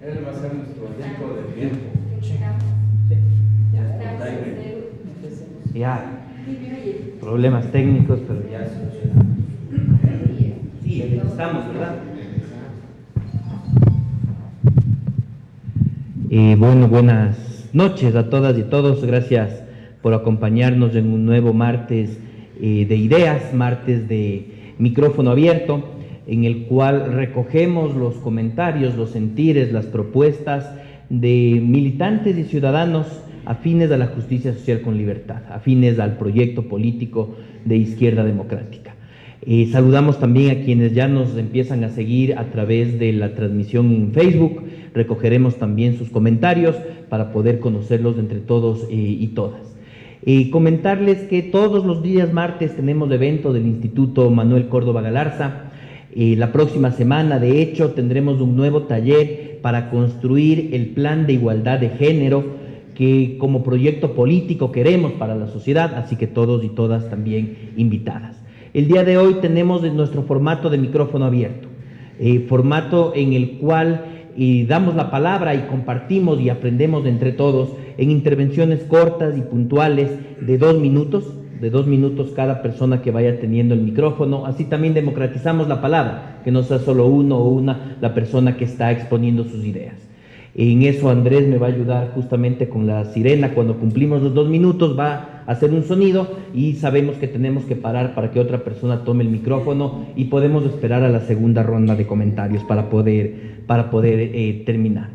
Él va a ser nuestro elenco de tiempo. Ya, problemas técnicos, pero ya solucionamos. Sí, estamos, ¿verdad? Bueno, buenas noches a todas y todos. Gracias por acompañarnos en un nuevo martes de ideas, martes de micrófono abierto, en el cual recogemos los comentarios, los sentires, las propuestas de militantes y ciudadanos afines a la justicia social con libertad, afines al proyecto político de Izquierda Democrática. Saludamos también a quienes ya nos empiezan a seguir a través de la transmisión en Facebook. Recogeremos también sus comentarios para poder conocerlos entre todos y todas. Comentarles que todos los días martes tenemos evento del Instituto Manuel Córdoba Galarza. La próxima semana, de hecho, tendremos un nuevo taller para construir el plan de igualdad de género que como proyecto político queremos para la sociedad, así que todos y todas también invitadas. El día de hoy tenemos nuestro formato de micrófono abierto, formato en el cual damos la palabra y compartimos y aprendemos entre todos en intervenciones cortas y puntuales de 2 minutos cada persona que vaya teniendo el micrófono. Así también democratizamos la palabra, que no sea solo uno o una la persona que está exponiendo sus ideas. En eso Andrés me va a ayudar justamente con la sirena. Cuando cumplimos los 2 minutos va a hacer un sonido y sabemos que tenemos que parar para que otra persona tome el micrófono y podemos esperar a la segunda ronda de comentarios para poder terminar.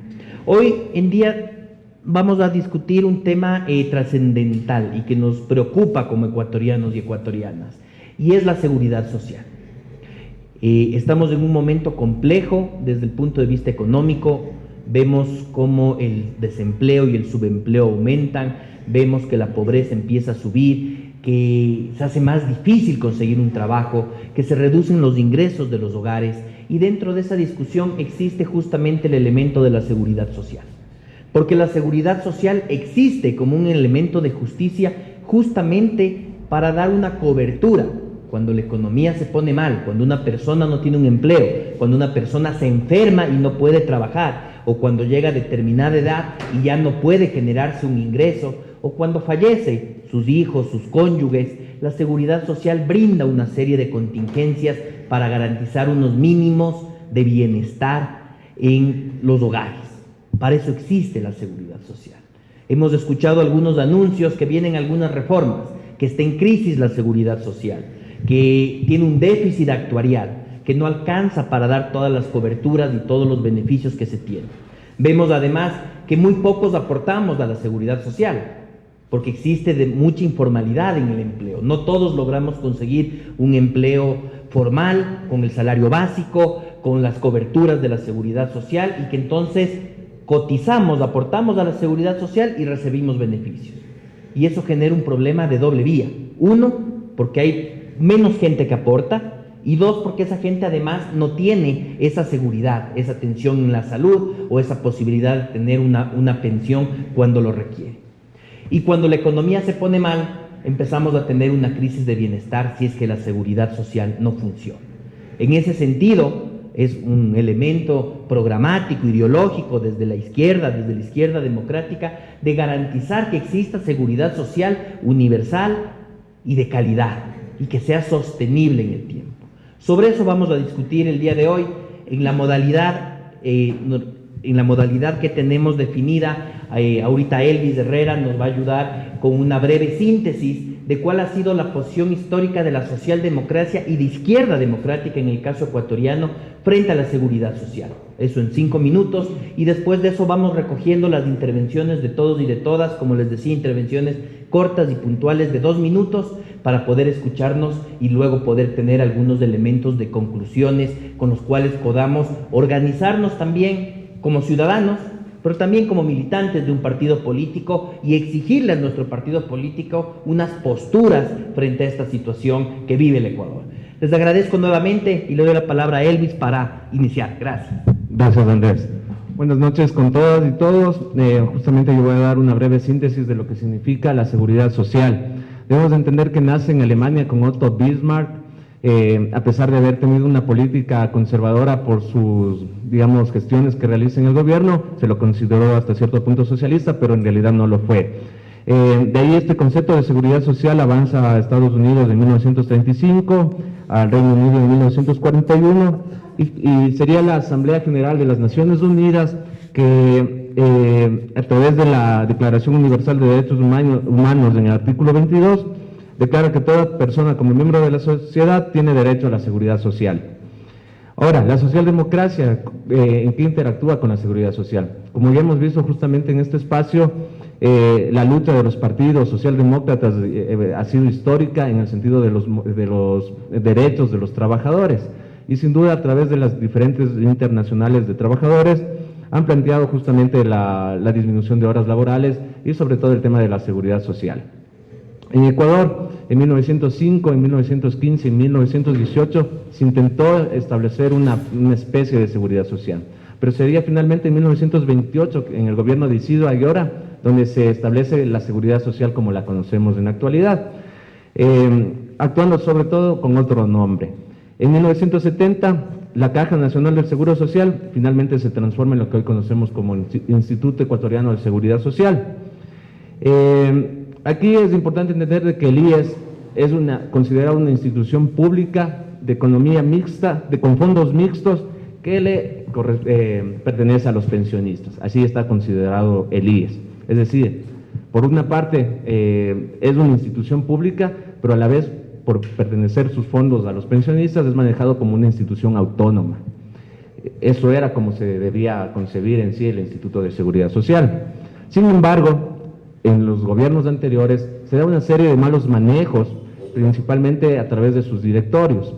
Hoy en día vamos a discutir un tema trascendental y que nos preocupa como ecuatorianos y ecuatorianas, y es la seguridad social. Estamos en un momento complejo desde el punto de vista económico. Vemos cómo el desempleo y el subempleo aumentan, vemos que la pobreza empieza a subir, que se hace más difícil conseguir un trabajo, que se reducen los ingresos de los hogares, y dentro de esa discusión existe justamente el elemento de la seguridad social. Porque la seguridad social existe como un elemento de justicia justamente para dar una cobertura cuando la economía se pone mal, cuando una persona no tiene un empleo, cuando una persona se enferma y no puede trabajar, o cuando llega a determinada edad y ya no puede generarse un ingreso, o cuando fallece sus hijos, sus cónyuges. La seguridad social brinda una serie de contingencias para garantizar unos mínimos de bienestar en los hogares. Para eso existe la seguridad social. Hemos escuchado algunos anuncios que vienen algunas reformas, que está en crisis la seguridad social, que tiene un déficit actuarial, que no alcanza para dar todas las coberturas y todos los beneficios que se tienen. Vemos además que muy pocos aportamos a la seguridad social, porque existe mucha informalidad en el empleo. No todos logramos conseguir un empleo formal, con el salario básico, con las coberturas de la seguridad social, y que entonces cotizamos, aportamos a la seguridad social y recibimos beneficios. Y eso genera un problema de doble vía. Uno, porque hay menos gente que aporta, y dos, porque esa gente además no tiene esa seguridad, esa atención en la salud o esa posibilidad de tener una pensión cuando lo requiere. Y cuando la economía se pone mal, empezamos a tener una crisis de bienestar si es que la seguridad social no funciona. En ese sentido, es un elemento programático, ideológico desde la izquierda democrática, de garantizar que exista seguridad social universal y de calidad, y que sea sostenible en el tiempo. Sobre eso vamos a discutir el día de hoy en la modalidad que tenemos definida. Ahorita Elvis Herrera nos va a ayudar con una breve síntesis de cuál ha sido la posición histórica de la socialdemocracia y de Izquierda Democrática en el caso ecuatoriano frente a la seguridad social. Eso en 5 minutos, y después de eso vamos recogiendo las intervenciones de todos y de todas, como les decía, intervenciones cortas y puntuales de 2 minutos para poder escucharnos y luego poder tener algunos elementos de conclusiones con los cuales podamos organizarnos también como ciudadanos, pero también como militantes de un partido político, y exigirle a nuestro partido político unas posturas frente a esta situación que vive el Ecuador. Les agradezco nuevamente y le doy la palabra a Elvis para iniciar. Gracias. Gracias, Andrés. Buenas noches con todas y todos. Justamente yo voy a dar una breve síntesis de lo que significa la seguridad social. Debemos de entender que nace en Alemania con Otto Bismarck, a pesar de haber tenido una política conservadora por sus, digamos, gestiones que realiza en el gobierno, se lo consideró hasta cierto punto socialista, pero en realidad no lo fue. De ahí este concepto de seguridad social avanza a Estados Unidos en 1935, al Reino Unido en 1941, y sería la Asamblea General de las Naciones Unidas que a través de la Declaración Universal de Derechos Humanos en el artículo 22 declara que toda persona como miembro de la sociedad tiene derecho a la seguridad social. Ahora, la socialdemocracia, ¿en qué interactúa con la seguridad social? Como ya hemos visto justamente en este espacio, la lucha de los partidos socialdemócratas ha sido histórica en el sentido de los derechos de los trabajadores, y sin duda a través de las diferentes internacionales de trabajadores han planteado justamente la disminución de horas laborales y sobre todo el tema de la seguridad social. En Ecuador, en 1905, en 1915, en 1918, se intentó establecer una especie de seguridad social, pero sería finalmente en 1928, en el gobierno de Isidro Ayora, donde se establece la seguridad social como la conocemos en la actualidad, actuando sobre todo con otro nombre. En 1970, la Caja Nacional del Seguro Social finalmente se transforma en lo que hoy conocemos como Instituto Ecuatoriano de Seguridad Social. Aquí es importante entender de que el IES es considerada una institución pública de economía mixta, con fondos mixtos, que le pertenece a los pensionistas. Así está considerado el IES. Es decir, por una parte es una institución pública, pero a la vez, por pertenecer sus fondos a los pensionistas, es manejado como una institución autónoma. Eso era como se debía concebir en sí el Instituto de Seguridad Social. Sin embargo, en los gobiernos anteriores se da una serie de malos manejos, principalmente a través de sus directorios.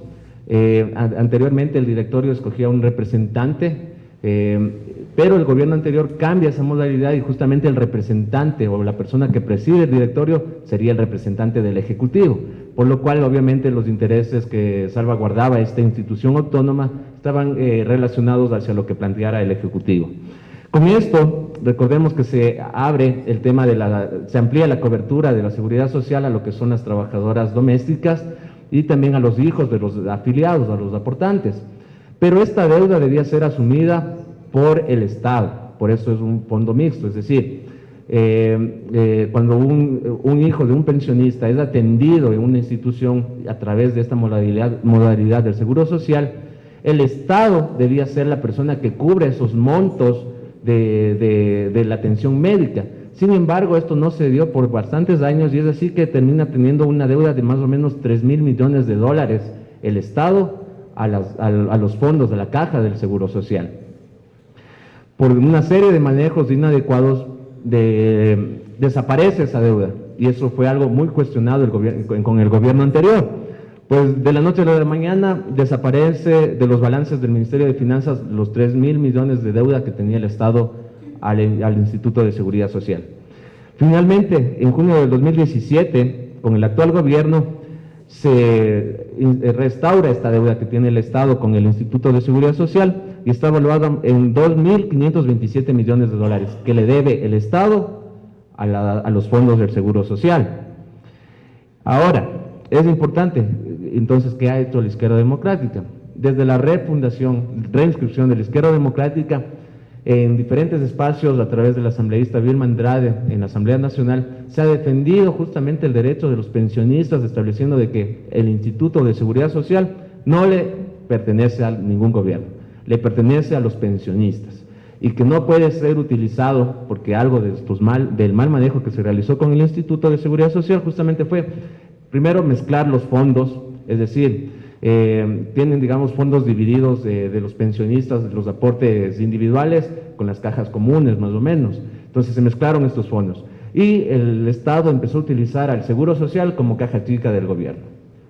Anteriormente el directorio escogía un representante, pero el gobierno anterior cambia esa modalidad y justamente el representante o la persona que preside el directorio sería el representante del Ejecutivo, por lo cual obviamente los intereses que salvaguardaba esta institución autónoma estaban relacionados hacia lo que planteara el Ejecutivo. Con esto, recordemos que se abre el tema se amplía la cobertura de la seguridad social a lo que son las trabajadoras domésticas y también a los hijos de los afiliados, a los aportantes. Pero esta deuda debía ser asumida por el Estado, por eso es un fondo mixto, es decir, cuando un hijo de un pensionista es atendido en una institución a través de esta modalidad del Seguro Social, el Estado debía ser la persona que cubre esos montos de la atención médica. Sin embargo, esto no se dio por bastantes años y es así que termina teniendo una deuda de más o menos 3.000 millones de dólares el Estado a los fondos de la Caja del Seguro Social. Por una serie de manejos inadecuados desaparece esa deuda y eso fue algo muy cuestionado con el gobierno anterior. Pues de la noche a la mañana desaparece de los balances del Ministerio de Finanzas los 3.000 millones de deuda que tenía el Estado al Instituto de Seguridad Social. Finalmente, en junio del 2017, con el actual gobierno, se restaura esta deuda que tiene el Estado con el Instituto de Seguridad Social y está evaluada en 2.527 millones de dólares que le debe el Estado a los fondos del Seguro Social. Ahora, es importante, entonces, ¿qué ha hecho la Izquierda Democrática? Desde la reinscripción de la Izquierda Democrática, en diferentes espacios, a través del asambleísta Vilma Andrade, en la Asamblea Nacional, se ha defendido justamente el derecho de los pensionistas, estableciendo de que el Instituto de Seguridad Social no le pertenece a ningún gobierno, le pertenece a los pensionistas, y que no puede ser utilizado porque algo del mal manejo que se realizó con el Instituto de Seguridad Social justamente fue, primero, mezclar los fondos, es decir, tienen, digamos, fondos divididos de los pensionistas, de los aportes individuales, con las cajas comunes, más o menos. Entonces se mezclaron estos fondos. Y el Estado empezó a utilizar al Seguro Social como caja chica del gobierno.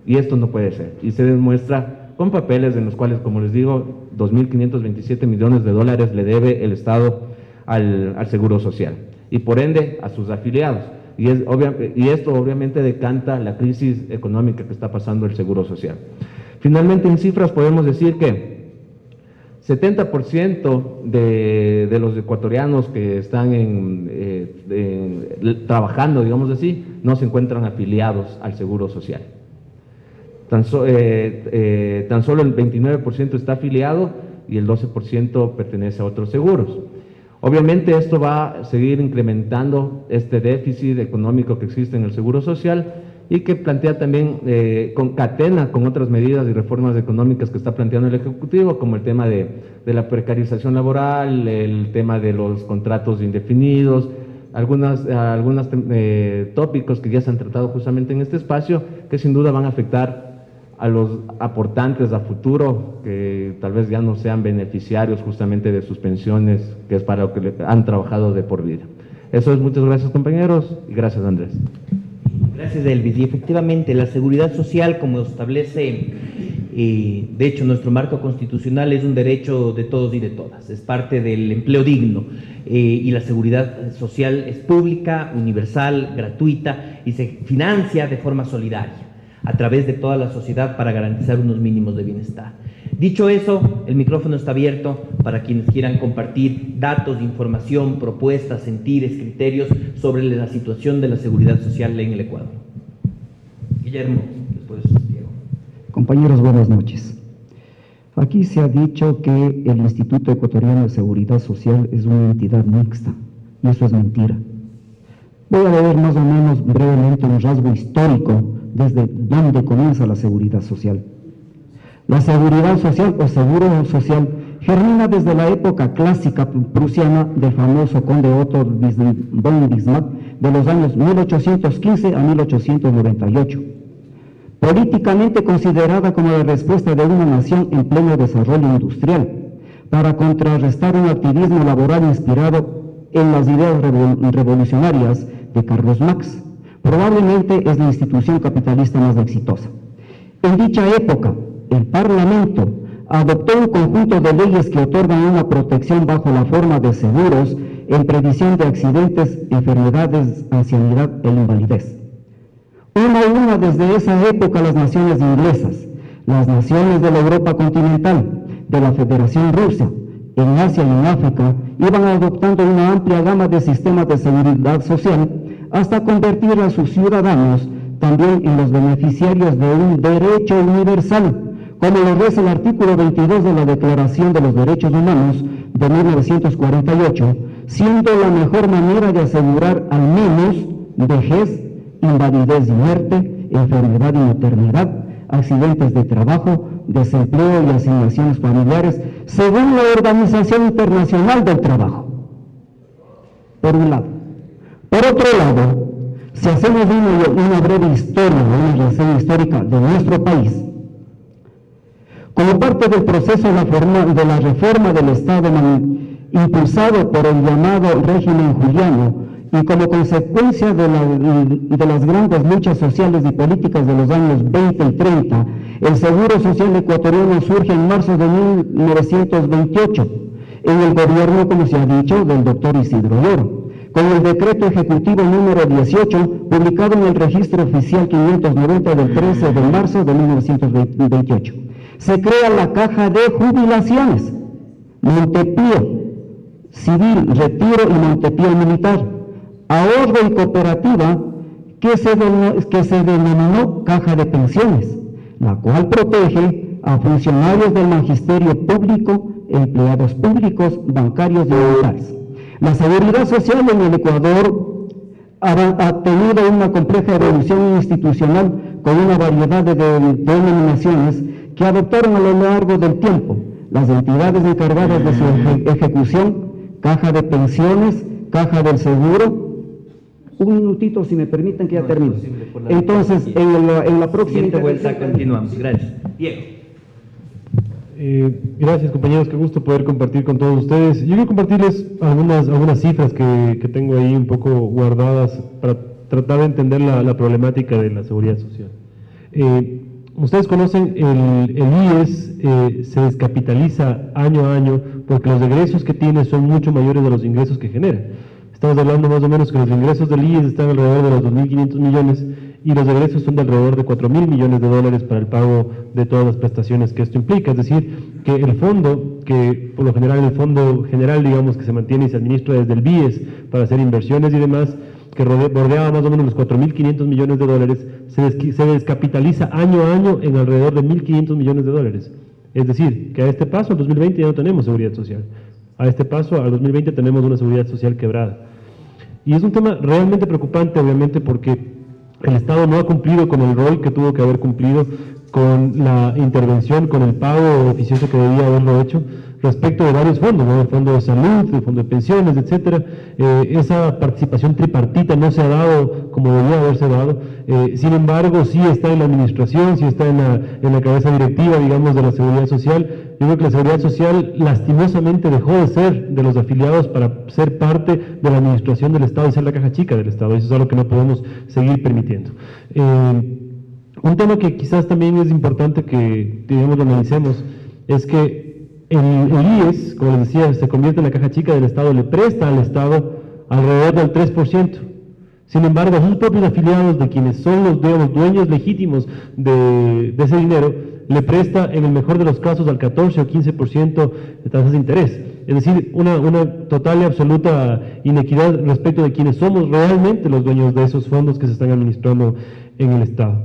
Y esto no puede ser. Y se demuestra con papeles en los cuales, como les digo, 2.527 millones de dólares le debe el Estado al Seguro Social. Y por ende, a sus afiliados. Y esto obviamente decanta la crisis económica que está pasando el Seguro Social. Finalmente, en cifras podemos decir que 70% de los ecuatorianos que están trabajando, digamos así, no se encuentran afiliados al Seguro Social. Tan solo el 29% está afiliado y el 12% pertenece a otros seguros. Obviamente esto va a seguir incrementando este déficit económico que existe en el Seguro Social y que plantea también, concatena con otras medidas y reformas económicas que está planteando el Ejecutivo, como el tema de la precarización laboral, el tema de los contratos indefinidos, algunos tópicos que ya se han tratado justamente en este espacio, que sin duda van a afectar a los aportantes a futuro, que tal vez ya no sean beneficiarios justamente de sus pensiones, que es para lo que han trabajado de por vida. Eso es, muchas gracias compañeros, y gracias Andrés. Gracias, Elvis. Y efectivamente, la seguridad social, como establece, de hecho, nuestro marco constitucional, es un derecho de todos y de todas. Es parte del empleo digno. Y la seguridad social es pública, universal, gratuita y se financia de forma solidaria a través de toda la sociedad para garantizar unos mínimos de bienestar. Dicho eso, el micrófono está abierto para quienes quieran compartir datos, información, propuestas, sentires, criterios sobre la situación de la seguridad social en el Ecuador. Guillermo, después Diego. Compañeros, buenas noches. Aquí se ha dicho que el Instituto Ecuatoriano de Seguridad Social es una entidad mixta, y eso es mentira. Voy a leer más o menos brevemente un rasgo histórico desde dónde comienza la seguridad social. La seguridad social o seguro social germina desde la época clásica prusiana del famoso conde Otto von Bismarck de los años 1815 a 1898. Políticamente considerada como la respuesta de una nación en pleno desarrollo industrial, para contrarrestar un activismo laboral inspirado en las ideas revolucionarias de Carlos Marx. Probablemente es la institución capitalista más exitosa. En dicha época, el Parlamento adoptó un conjunto de leyes que otorgan una protección bajo la forma de seguros en previsión de accidentes, enfermedades, ancianidad e invalidez. Una a una desde esa época las naciones inglesas, las naciones de la Europa continental, de la Federación Rusa, en Asia y en África, iban adoptando una amplia gama de sistemas de seguridad social hasta convertir a sus ciudadanos también en los beneficiarios de un derecho universal, como lo reza el artículo 22 de la Declaración de los Derechos Humanos de 1948, siendo la mejor manera de asegurar al menos vejez, invalidez y muerte, enfermedad y maternidad, accidentes de trabajo, desempleo y asignaciones familiares, según la Organización Internacional del Trabajo. Por un lado. Por otro lado, si hacemos una breve historia, una reseña histórica de nuestro país, como parte del proceso de la reforma del Estado impulsado por el llamado régimen juliano y como consecuencia de las grandes luchas sociales y políticas de los años 20 y 30, el Seguro Social ecuatoriano surge en marzo de 1928, en el gobierno, como se ha dicho, del doctor Isidro Lloro, con el decreto ejecutivo número 18, publicado en el registro oficial 590 del 13 de marzo de 1928. Se crea la Caja de Jubilaciones, Montepío Civil, Retiro y Montepío Militar, Ahorro y Cooperativa, que se denominó Caja de Pensiones, la cual protege a funcionarios del magisterio público, empleados públicos, bancarios y militares. La seguridad social en el Ecuador ha tenido una compleja evolución institucional con una variedad de denominaciones que adoptaron a lo largo del tiempo las entidades encargadas de su ejecución: Caja de Pensiones, Caja del Seguro. Un minutito, si me permiten, que ya termino. Entonces, en la próxima siguiente vuelta continuamos. Gracias. Diego. Gracias, compañeros, qué gusto poder compartir con todos ustedes. Yo quiero compartirles algunas cifras que tengo ahí un poco guardadas para tratar de entender la problemática de la seguridad social. Ustedes conocen, el IES se descapitaliza año a año porque los egresos que tiene son mucho mayores de los ingresos que genera. Estamos hablando más o menos que los ingresos del IES están alrededor de los 2.500 millones y los egresos son de alrededor de 4.000 millones de dólares para el pago de todas las prestaciones que esto implica. Es decir, que el fondo, que por lo general el fondo general, digamos, que se mantiene y se administra desde el BIES para hacer inversiones y demás, que bordeaba más o menos los 4.500 millones de dólares, se descapitaliza año a año en alrededor de 1.500 millones de dólares. Es decir, que a este paso, al 2020, ya no tenemos seguridad social. A este paso, al 2020, tenemos una seguridad social quebrada. Y es un tema realmente preocupante, obviamente, porque el Estado no ha cumplido con el rol que tuvo que haber cumplido, con la intervención, con el pago eficiente que debía haberlo hecho, respecto de varios fondos, ¿no? El fondo de salud, el fondo de pensiones, etcétera. Esa participación tripartita no se ha dado como debía haberse dado. Sin embargo, sí está en la administración, sí está en la cabeza directiva, digamos, de la Seguridad Social. Yo creo que la Seguridad Social lastimosamente dejó de ser de los afiliados para ser parte de la administración del Estado y ser la caja chica del Estado. Eso es algo que no podemos seguir permitiendo. Un tema que quizás también es importante que, digamos, lo analicemos, es que el IES, como les decía, se convierte en la caja chica del Estado, le presta al Estado alrededor del 3%. Sin embargo, sus propios afiliados, de quienes son los dueños legítimos de ese dinero, le presta en el mejor de los casos al 14 o 15% de tasas de interés. Es decir, una total y absoluta inequidad respecto de quienes somos realmente los dueños de esos fondos que se están administrando en el Estado.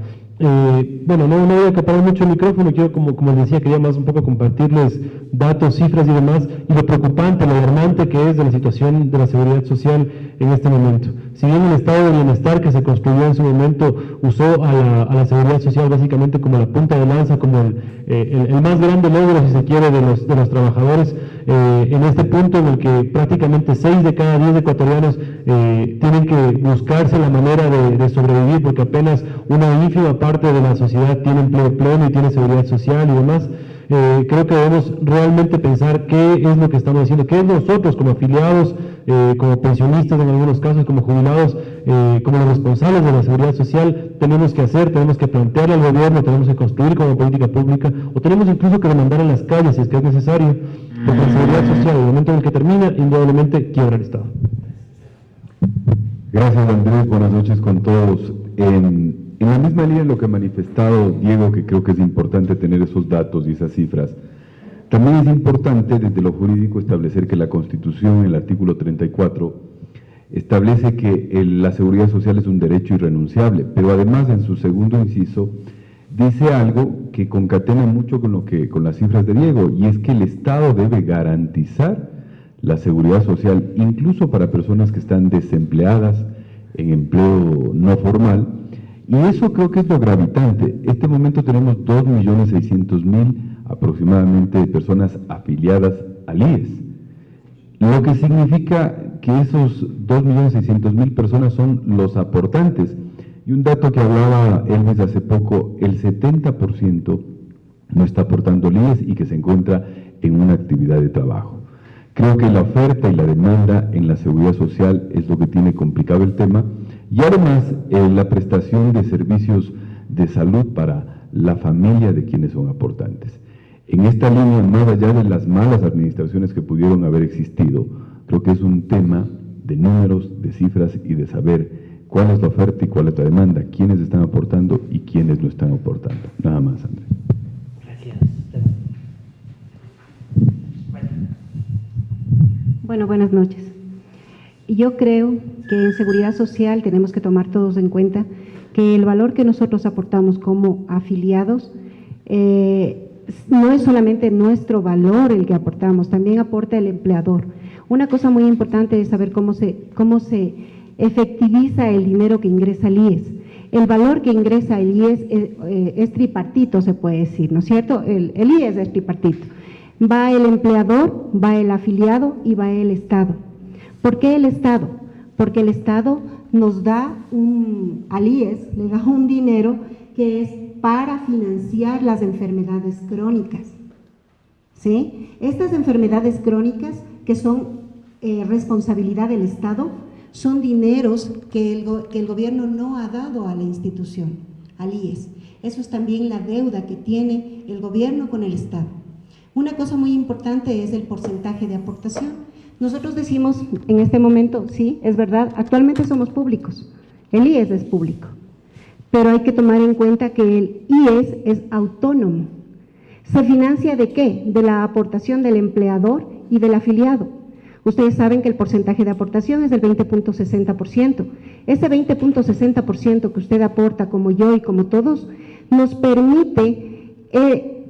Bueno, no voy a acaparar mucho el micrófono, quiero, como les decía, quería más un poco compartirles datos, cifras y demás, y lo preocupante, lo alarmante que es de la situación de la seguridad social en este momento. Si bien el estado de bienestar que se construyó en su momento usó a la seguridad social básicamente como la punta de lanza, como el más grande logro, si se quiere, de los trabajadores, en este punto en el que prácticamente 6 de cada 10 ecuatorianos tienen que buscarse la manera de sobrevivir, porque apenas una ínfima parte de la sociedad tiene empleo pleno y tiene seguridad social y demás. Creo que debemos realmente pensar qué es lo que estamos haciendo, qué es nosotros como afiliados, como pensionistas en algunos casos, como jubilados, como los responsables de la seguridad social, tenemos que hacer, tenemos que plantearle al gobierno, tenemos que construir como política pública, o tenemos incluso que demandar en las calles si es que es necesario, porque la seguridad social, en el momento en el que termina, indudablemente quiebra el Estado. Gracias, Andrés, buenas noches con todos. En la misma línea de lo que ha manifestado Diego, que creo que es importante tener esos datos y esas cifras, también es importante desde lo jurídico establecer que la Constitución, en el artículo 34, establece que la seguridad social es un derecho irrenunciable, pero además en su segundo inciso dice algo que concatena mucho con las cifras de Diego, y es que el Estado debe garantizar la seguridad social, incluso para personas que están desempleadas, en empleo no formal. Y eso creo que es lo gravitante. En este momento tenemos 2.600.000 aproximadamente de personas afiliadas al IES, lo que significa que esos 2.600.000 personas son los aportantes. Y un dato que hablaba Elvis hace poco, el 70% no está aportando al IES y que se encuentra en una actividad de trabajo. Creo que la oferta y la demanda en la seguridad social es lo que tiene complicado el tema, y además la prestación de servicios de salud para la familia de quienes son aportantes. En esta línea, más allá de las malas administraciones que pudieron haber existido, creo que es un tema de números, de cifras y de saber cuál es la oferta y cuál es la demanda, quiénes están aportando y quiénes no están aportando. Nada más, Andrés. Gracias. Bueno, buenas noches. Yo creo que en seguridad social tenemos que tomar todos en cuenta que el valor que nosotros aportamos como afiliados no es solamente nuestro valor el que aportamos, también aporta el empleador. Una cosa muy importante es saber cómo se efectiviza el dinero que ingresa al IES. El valor que ingresa el IES es tripartito, se puede decir, ¿no es cierto? El IES es tripartito. Va el empleador, va el afiliado y va el Estado. ¿Por qué el Estado? Porque el Estado nos da al IES, le da un dinero que es para financiar las enfermedades crónicas. ¿Sí? Estas enfermedades crónicas, que son responsabilidad del Estado, son dineros que el gobierno no ha dado a la institución, al IES. Eso es también la deuda que tiene el gobierno con el Estado. Una cosa muy importante es el porcentaje de aportación. Nosotros decimos en este momento, sí, es verdad, actualmente somos públicos, el IES es público, pero hay que tomar en cuenta que el IES es autónomo. ¿Se financia de qué? De la aportación del empleador y del afiliado. Ustedes saben que el porcentaje de aportación es del 20.60%. Ese 20.60% que usted aporta, como yo y como todos, nos permite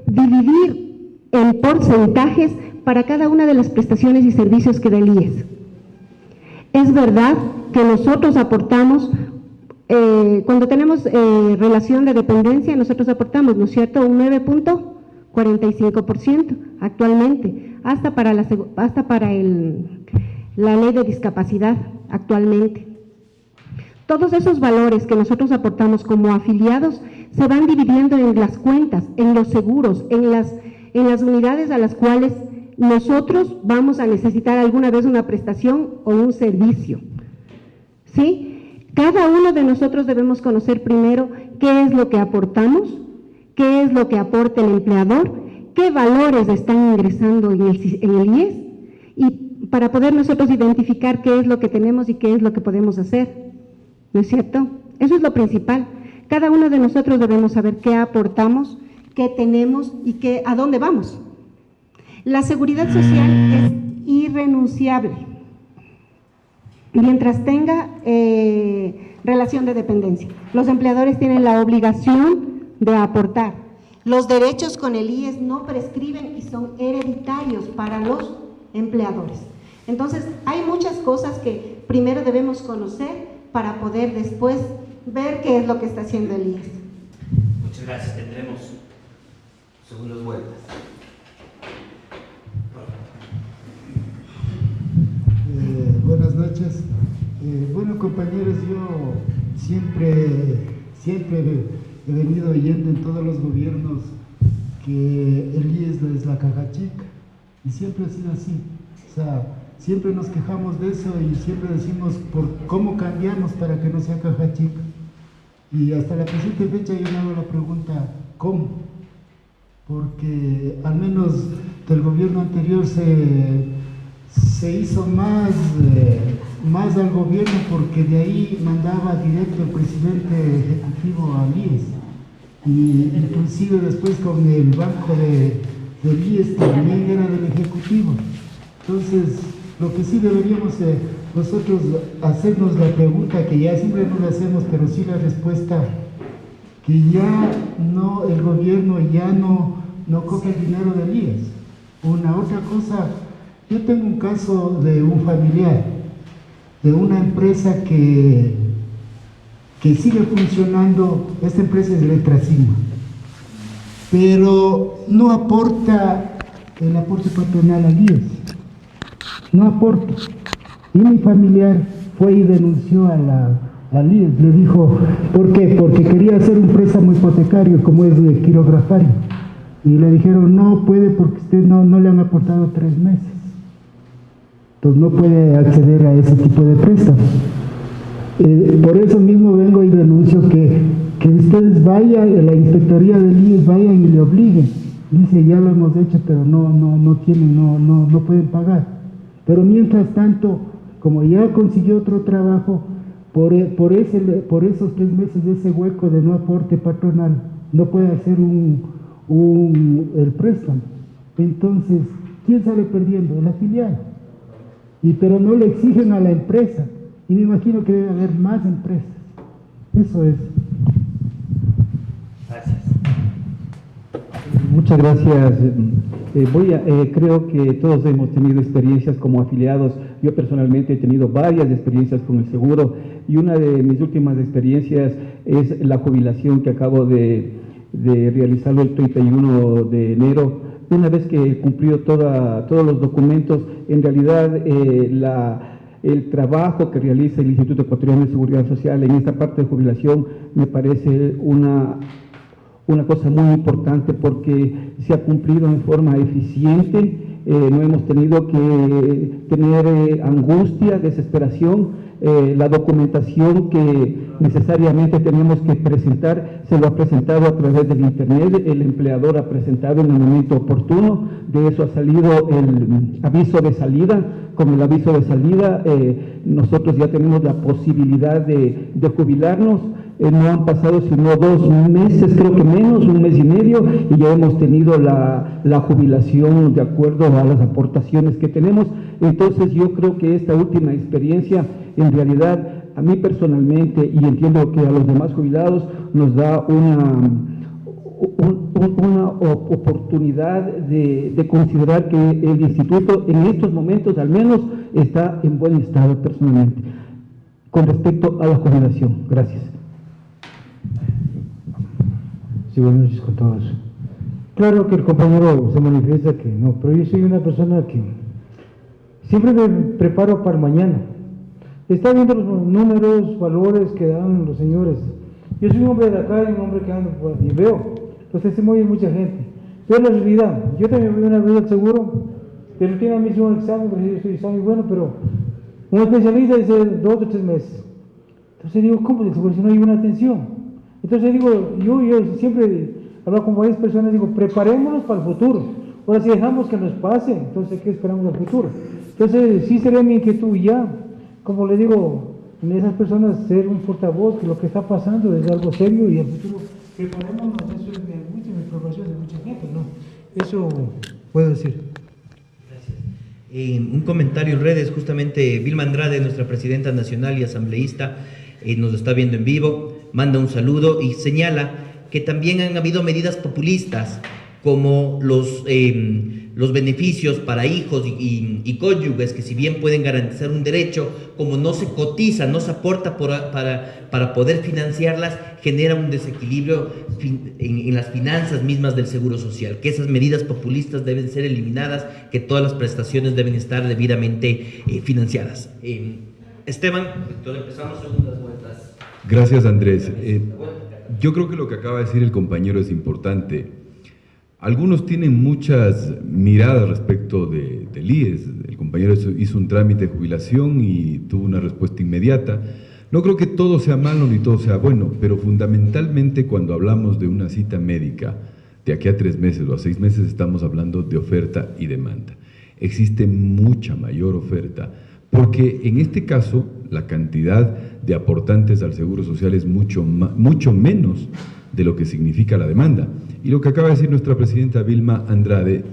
dividir en porcentajes para cada una de las prestaciones y servicios que da el IES. Es verdad que nosotros aportamos, cuando tenemos relación de dependencia, nosotros aportamos, ¿no es cierto?, un 9.45% actualmente, hasta para la ley de discapacidad actualmente. Todos esos valores que nosotros aportamos como afiliados se van dividiendo en las cuentas, en los seguros, en las unidades a las cuales nosotros vamos a necesitar alguna vez una prestación o un servicio, ¿sí? Cada uno de nosotros debemos conocer primero qué es lo que aportamos, qué es lo que aporta el empleador, qué valores están ingresando en el IES, y para poder nosotros identificar qué es lo que tenemos y qué es lo que podemos hacer, ¿no es cierto? Eso es lo principal. Cada uno de nosotros debemos saber qué aportamos, qué tenemos y a dónde vamos. La seguridad social es irrenunciable mientras tenga relación de dependencia. Los empleadores tienen la obligación de aportar. Los derechos con el IES no prescriben y son hereditarios para los empleadores. Entonces, hay muchas cosas que primero debemos conocer para poder después ver qué es lo que está haciendo el IES. Muchas gracias. Tendremos segundas vueltas. Buenas noches. Bueno, compañeros, yo siempre he venido oyendo en todos los gobiernos que el IES es la caja chica, y siempre ha sido así. O sea, siempre nos quejamos de eso y siempre decimos por cómo cambiamos para que no sea caja chica. Y hasta la presente fecha yo me hago la pregunta, ¿cómo? Porque al menos del gobierno anterior se hizo más al gobierno, porque de ahí mandaba directo el presidente ejecutivo al IES, y inclusive después con el banco del IES también era del ejecutivo. Entonces, lo que sí deberíamos nosotros hacernos la pregunta, que ya siempre no la hacemos, pero sí la respuesta, que ya no, el gobierno ya no coge el dinero del IES. Una otra cosa, yo tengo un caso de un familiar, de una empresa que sigue funcionando. Esta empresa es Letrasigma, pero no aporta el aporte patronal al IES, no aporta. Y mi familiar fue y denunció al IES, le dijo, ¿por qué? Porque quería hacer un préstamo hipotecario como es de quirografario, y le dijeron, no puede porque usted no le han aportado 3 meses. Entonces no puede acceder a ese tipo de préstamos. Por eso mismo vengo y denuncio que ustedes vayan, la inspectoría del IES vayan y le obliguen. Dice, ya lo hemos hecho, pero no pueden pagar. Pero mientras tanto, como ya consiguió otro trabajo, por esos 3 meses de ese hueco de no aporte patronal, no puede hacer el préstamo. Entonces, ¿quién sale perdiendo? El afiliado. Pero no le exigen a la empresa, y me imagino que debe haber más empresas. Eso es. Gracias. Muchas gracias. Creo que todos hemos tenido experiencias como afiliados. Yo personalmente he tenido varias experiencias con el seguro, y una de mis últimas experiencias es la jubilación que acabo de realizarlo el 31 de enero. Una vez que he cumplido todos los documentos, en realidad el trabajo que realiza el Instituto Ecuatoriano de Seguridad Social en esta parte de jubilación me parece una cosa muy importante, porque se ha cumplido en forma eficiente no hemos tenido que tener angustia, desesperación. La documentación que necesariamente tenemos que presentar se lo ha presentado a través del internet, el empleador ha presentado en el momento oportuno, de eso ha salido el aviso de salida. Con el aviso de salida nosotros ya tenemos la posibilidad de jubilarnos. No han pasado sino 2 meses, creo que menos, 1 mes y medio, y ya hemos tenido la jubilación de acuerdo a las aportaciones que tenemos. Entonces yo creo que esta última experiencia, en realidad, a mí personalmente, y entiendo que a los demás jubilados, nos da una oportunidad de considerar que el instituto en estos momentos al menos está en buen estado personalmente con respecto a la jubilación. Gracias. Sí, buenas noches con todos. Claro que el compañero se manifiesta que no, pero yo soy una persona que siempre me preparo para mañana. Está viendo los números, valores que dan los señores. Yo soy un hombre de acá y un hombre que ando por y veo los testimonios de mucha gente. Veo la realidad. Yo también voy una vez al seguro, pero tiene a mí un examen, porque yo soy examen bueno, pero un especialista dice 2 o 3 meses. Entonces digo, ¿cómo de seguro si no hay una atención? Entonces digo, yo siempre hablo con varias personas, digo, preparémonos para el futuro. Ahora si dejamos que nos pase, entonces ¿qué esperamos del futuro? Entonces sí sería mi inquietud ya, como le digo, en esas personas ser un portavoz, que lo que está pasando es algo serio y en el futuro preparémonos, eso es mi preocupación de mucha gente, ¿no? Eso puedo decir. Un comentario en redes, justamente Vilma Andrade, nuestra presidenta nacional y asambleísta, nos está viendo en vivo, manda un saludo y señala que también han habido medidas populistas como los beneficios para hijos y cónyuges, que si bien pueden garantizar un derecho, como no se cotiza, no se aporta para poder financiarlas, genera un desequilibrio en las finanzas mismas del Seguro Social, que esas medidas populistas deben ser eliminadas, que todas las prestaciones deben estar debidamente financiadas. Esteban, empezamos segundas vueltas. Gracias, Andrés. Yo creo que lo que acaba de decir el compañero es importante. Algunos tienen muchas miradas respecto del IES. El compañero hizo un trámite de jubilación y tuvo una respuesta inmediata. No creo que todo sea malo ni todo sea bueno, pero fundamentalmente cuando hablamos de una cita médica, de aquí a 3 meses o a 6 meses, estamos hablando de oferta y demanda. Existe mucha mayor oferta, porque en este caso la cantidad de aportantes al Seguro Social es mucho menos de lo que significa la demanda. Y lo que acaba de decir nuestra presidenta Vilma Andrade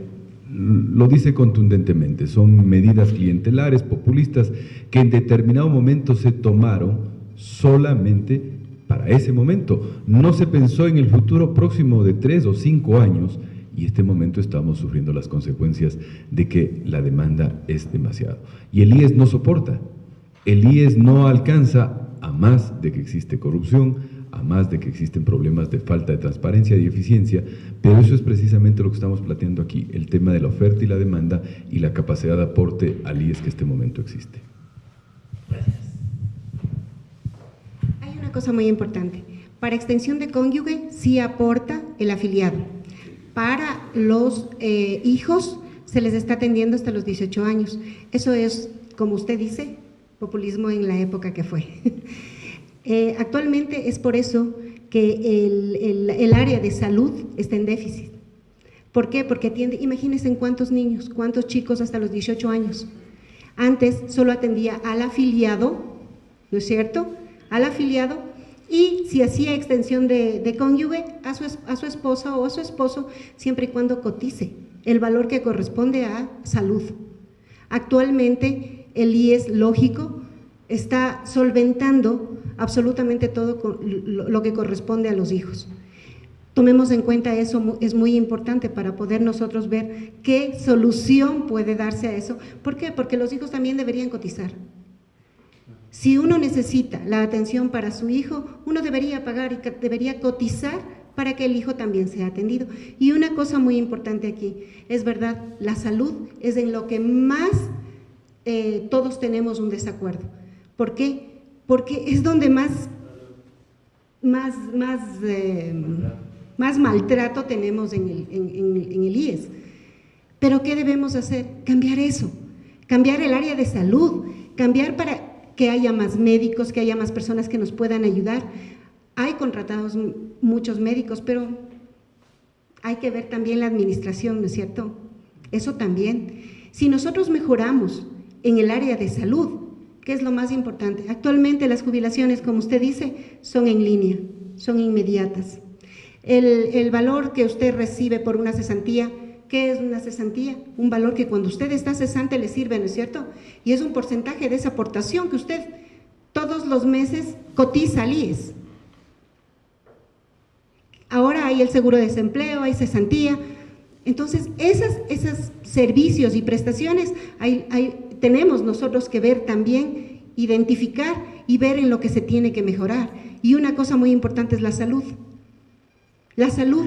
lo dice contundentemente, son medidas clientelares, populistas, que en determinado momento se tomaron solamente para ese momento. No se pensó en el futuro próximo de 3 o 5 años, y este momento estamos sufriendo las consecuencias de que la demanda es demasiado. Y el IES no soporta, el IES no alcanza, a más de que existe corrupción, a más de que existen problemas de falta de transparencia y eficiencia, pero eso es precisamente lo que estamos planteando aquí, el tema de la oferta y la demanda y la capacidad de aporte al IES que este momento existe. Gracias. Hay una cosa muy importante. Para extensión de cónyuge sí aporta el afiliado. Para los hijos se les está atendiendo hasta los 18 años. Eso es, como usted dice, populismo en la época que fue. Actualmente es por eso que el área de salud está en déficit. ¿Por qué? Porque atiende, imagínense en cuántos niños, cuántos chicos hasta los 18 años. Antes solo atendía al afiliado, ¿no es cierto? Al afiliado, y si hacía extensión de cónyuge, a su esposa o a su esposo, siempre y cuando cotice el valor que corresponde a salud. Actualmente el IES, lógico, está solventando absolutamente todo lo que corresponde a los hijos. Tomemos en cuenta eso, es muy importante para poder nosotros ver qué solución puede darse a eso. ¿Por qué? Porque los hijos también deberían cotizar. Si uno necesita la atención para su hijo, uno debería pagar y debería cotizar para que el hijo también sea atendido. Y una cosa muy importante aquí, es verdad, la salud es en lo que más todos tenemos un desacuerdo. ¿Por qué? Porque es donde más maltrato tenemos en el IES. Pero ¿qué debemos hacer? Cambiar eso, cambiar el área de salud, cambiar para que haya más médicos, que haya más personas que nos puedan ayudar. Hay contratados muchos médicos, pero hay que ver también la administración, ¿no es cierto? Eso también. Si nosotros mejoramos en el área de salud, ¿qué es lo más importante? Actualmente las jubilaciones, como usted dice, son en línea, son inmediatas. El valor que usted recibe por una cesantía, ¿qué es una cesantía? Un valor que cuando usted está cesante le sirve, ¿no es cierto? Y es un porcentaje de esa aportación que usted todos los meses cotiza al IES. Ahora hay el seguro de desempleo, hay cesantía. Entonces, esos servicios y prestaciones tenemos nosotros que ver también, identificar y ver en lo que se tiene que mejorar. Y una cosa muy importante es la salud. La salud,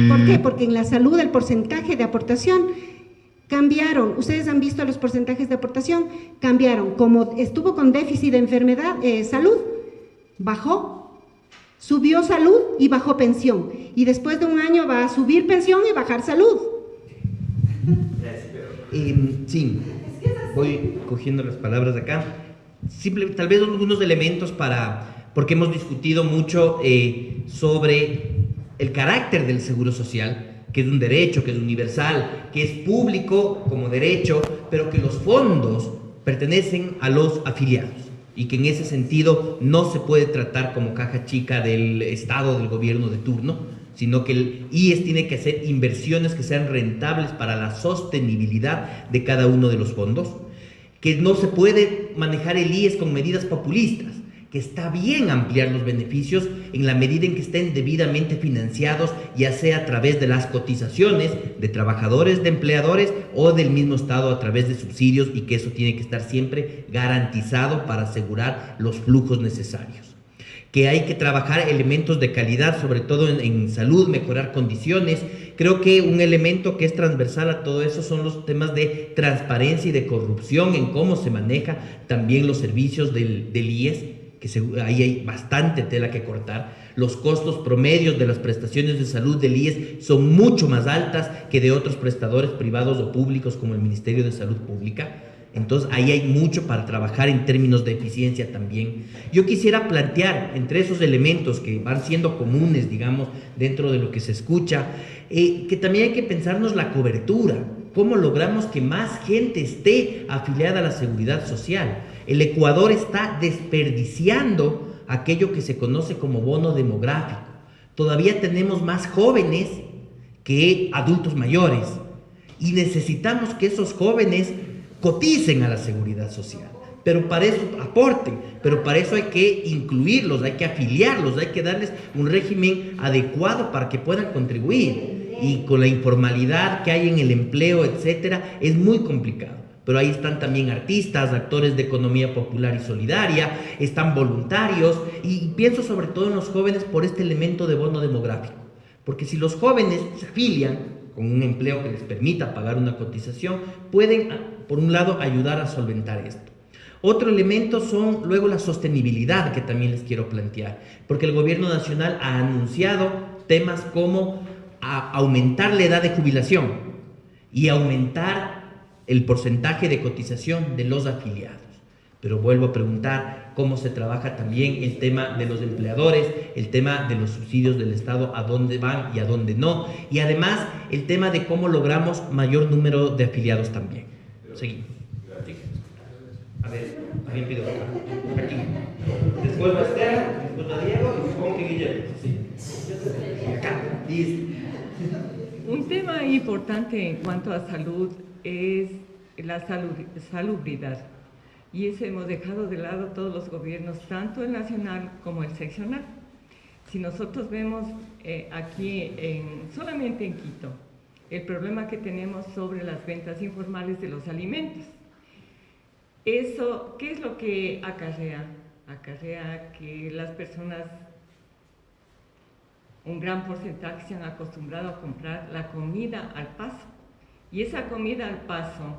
¿por qué? Porque en la salud el porcentaje de aportación cambiaron. Ustedes han visto los porcentajes de aportación, cambiaron. Como estuvo con déficit de enfermedad, salud, bajó, subió salud y bajó pensión. Y después de un año va a subir pensión y bajar salud. Sí, voy cogiendo las palabras de acá. Tal vez algunos elementos porque hemos discutido mucho sobre el carácter del seguro social, que es un derecho, que es universal, que es público como derecho, pero que los fondos pertenecen a los afiliados y que en ese sentido no se puede tratar como caja chica del Estado, del gobierno de turno, sino que el IES tiene que hacer inversiones que sean rentables para la sostenibilidad de cada uno de los fondos, que no se puede manejar el IES con medidas populistas, que está bien ampliar los beneficios en la medida en que estén debidamente financiados, ya sea a través de las cotizaciones de trabajadores, de empleadores o del mismo Estado a través de subsidios, y que eso tiene que estar siempre garantizado para asegurar los flujos necesarios. Que hay que trabajar elementos de calidad, sobre todo en salud, mejorar condiciones. Creo que un elemento que es transversal a todo eso son los temas de transparencia y de corrupción en cómo se maneja también los servicios del IES, que ahí hay bastante tela que cortar. Los costos promedios de las prestaciones de salud del IES son mucho más altas que de otros prestadores privados o públicos como el Ministerio de Salud Pública. Entonces ahí hay mucho para trabajar en términos de eficiencia también. Yo quisiera plantear entre esos elementos que van siendo comunes, digamos, dentro de lo que se escucha, que también hay que pensarnos la cobertura, cómo logramos que más gente esté afiliada a la seguridad social. El Ecuador está desperdiciando aquello que se conoce como bono demográfico. Todavía tenemos más jóvenes que adultos mayores y necesitamos que esos jóvenes coticen a la seguridad social, pero para eso aporten, pero para eso hay que incluirlos, hay que afiliarlos, hay que darles un régimen adecuado para que puedan contribuir. Y con la informalidad que hay en el empleo, etcétera, es muy complicado. Pero ahí están también artistas, actores de economía popular y solidaria, están voluntarios, y pienso sobre todo en los jóvenes por este elemento de bono demográfico, porque si los jóvenes se afilian con un empleo que les permita pagar una cotización, pueden, por un lado, ayudar a solventar esto. Otro elemento son luego la sostenibilidad, que también les quiero plantear, porque el gobierno nacional ha anunciado temas como aumentar la edad de jubilación y aumentar el porcentaje de cotización de los afiliados. Pero vuelvo a preguntar cómo se trabaja también el tema de los empleadores, el tema de los subsidios del Estado, a dónde van y a dónde no, y además el tema de cómo logramos mayor número de afiliados también. Seguimos. A ver, alguien pido aquí. Después va Esther, después va Diego y supongo que Guillermo. Sí. Acá. Listo. Un tema importante en cuanto a salud es la salubridad, y eso hemos dejado de lado todos los gobiernos, tanto el nacional como el seccional. Si nosotros vemos aquí, solamente en Quito, el problema que tenemos sobre las ventas informales de los alimentos, eso, ¿qué es lo que acarrea? Acarrea que las personas, un gran porcentaje, se han acostumbrado a comprar la comida al paso, y esa comida al paso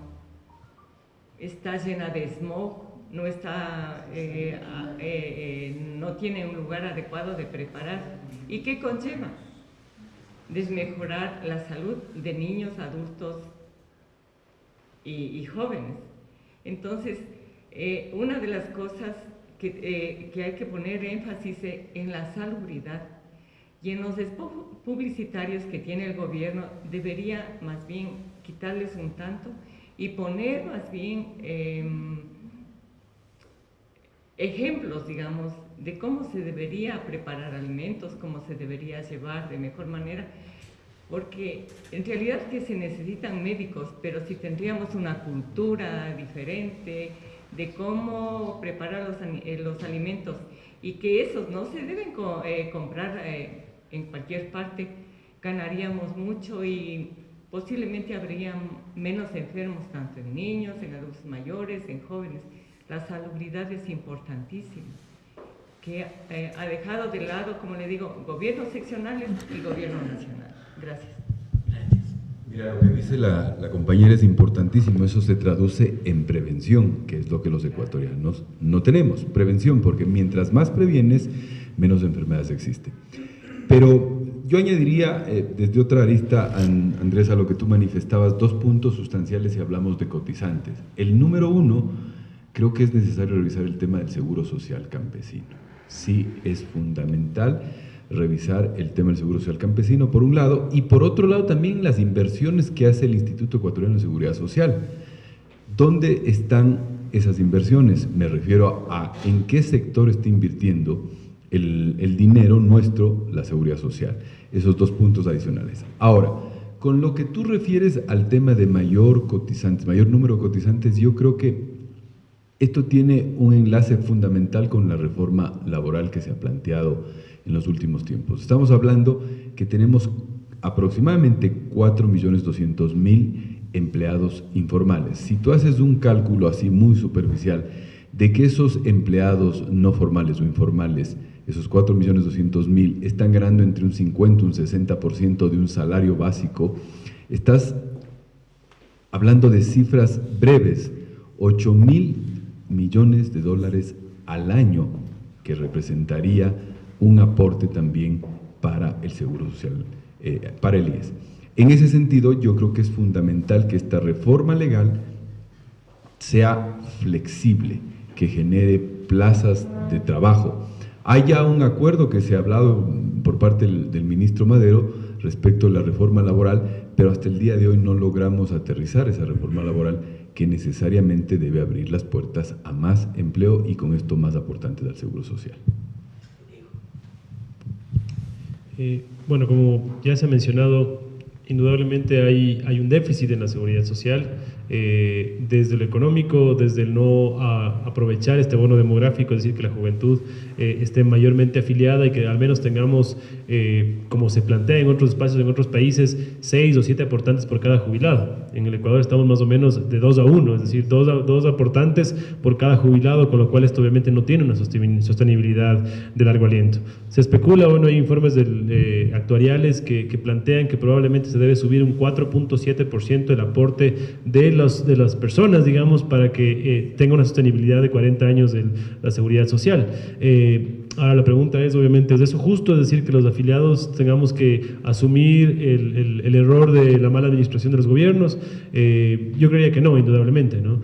está llena de smog, no tiene un lugar adecuado de preparar. ¿Y qué conlleva? Desmejorar la salud de niños, adultos y jóvenes. Entonces, una de las cosas que hay que poner énfasis en la salubridad y en los despojos publicitarios que tiene el gobierno, debería más bien quitarles un tanto y poner más bien ejemplos, digamos, de cómo se debería preparar alimentos, cómo se debería llevar de mejor manera, porque en realidad que se necesitan médicos, pero si tendríamos una cultura diferente de cómo preparar los alimentos y que esos no se deben comprar en cualquier parte, ganaríamos mucho y posiblemente habría menos enfermos, tanto en niños, en adultos mayores, en jóvenes. La salubridad es importantísima, que ha dejado de lado, como le digo, gobiernos seccionales y gobierno nacional. Gracias. Mira, lo que dice la compañera es importantísimo, eso se traduce en prevención, que es lo que los ecuatorianos no tenemos, prevención, porque mientras más previenes, menos enfermedades existen. Pero yo añadiría, desde otra arista, Andrés, a lo que tú manifestabas, 2 puntos sustanciales si hablamos de cotizantes. El número 1, creo que es necesario revisar el tema del seguro social campesino. Sí, es fundamental revisar el tema del seguro social campesino, por un lado, y por otro lado también las inversiones que hace el Instituto Ecuatoriano de Seguridad Social. ¿Dónde están esas inversiones? Me refiero a en qué sector está invirtiendo el dinero nuestro, la seguridad social. Esos 2 puntos adicionales. Ahora, con lo que tú refieres al tema de mayor número de cotizantes, yo creo que esto tiene un enlace fundamental con la reforma laboral que se ha planteado en los últimos tiempos. Estamos hablando que tenemos aproximadamente 4.200.000 empleados informales. Si tú haces un cálculo así muy superficial de que esos empleados no formales o informales, esos 4.200.000, están ganando entre un 50 y un 60% de un salario básico, estás hablando de cifras breves, 8.000 millones de dólares al año, que representaría un aporte también para el Seguro Social, para el IES. En ese sentido, yo creo que es fundamental que esta reforma legal sea flexible, que genere plazas de trabajo. Hay ya un acuerdo que se ha hablado por parte del ministro Madero respecto a la reforma laboral, pero hasta el día de hoy no logramos aterrizar esa reforma laboral que necesariamente debe abrir las puertas a más empleo y con esto más aportantes al Seguro Social. Bueno, como ya se ha mencionado, indudablemente hay un déficit en la seguridad social, desde lo económico, desde el no aprovechar este bono demográfico, es decir, que la juventud esté mayormente afiliada y que al menos tengamos, como se plantea en otros espacios, en otros países, 6 o 7 aportantes por cada jubilado. En el Ecuador estamos más o menos de 2 a 1, es decir, dos aportantes por cada jubilado, con lo cual esto obviamente no tiene una sostenibilidad de largo aliento. Se especula, bueno, hay informes actuariales que plantean que probablemente se debe subir un 4.7% el aporte de las personas, digamos, para que tenga una sostenibilidad de 40 años de la seguridad social. Ahora la pregunta es, obviamente, ¿es eso justo? Es decir, que los afiliados tengamos que asumir el error de la mala administración de los gobiernos. Yo creería que no, indudablemente, ¿no?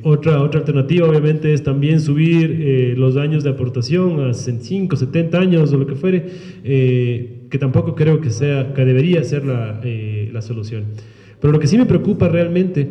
Otra alternativa, obviamente, es también subir los años de aportación a 65, 70 años o lo que fuere, que tampoco creo que debería ser la solución. Pero lo que sí me preocupa realmente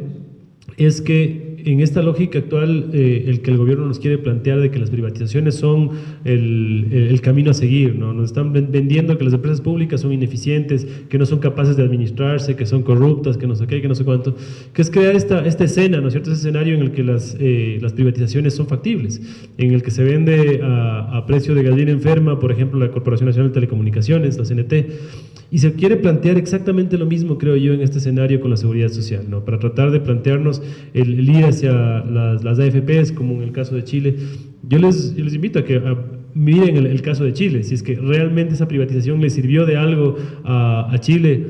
es que en esta lógica actual, el que el gobierno nos quiere plantear de que las privatizaciones son el camino a seguir, ¿no? Nos están vendiendo que las empresas públicas son ineficientes, que no son capaces de administrarse, que son corruptas, que no sé qué, que no sé cuánto, que es crear esta escena, ¿no es cierto? Ese escenario en el que las privatizaciones son factibles, en el que se vende a precio de gallina enferma, por ejemplo, la Corporación Nacional de Telecomunicaciones, la CNT, y se quiere plantear exactamente lo mismo, creo yo, en este escenario con la seguridad social, ¿no? Para tratar de plantearnos el ir hacia las AFPs, como en el caso de Chile. Yo les invito a que miren el caso de Chile, si es que realmente esa privatización le sirvió de algo a Chile.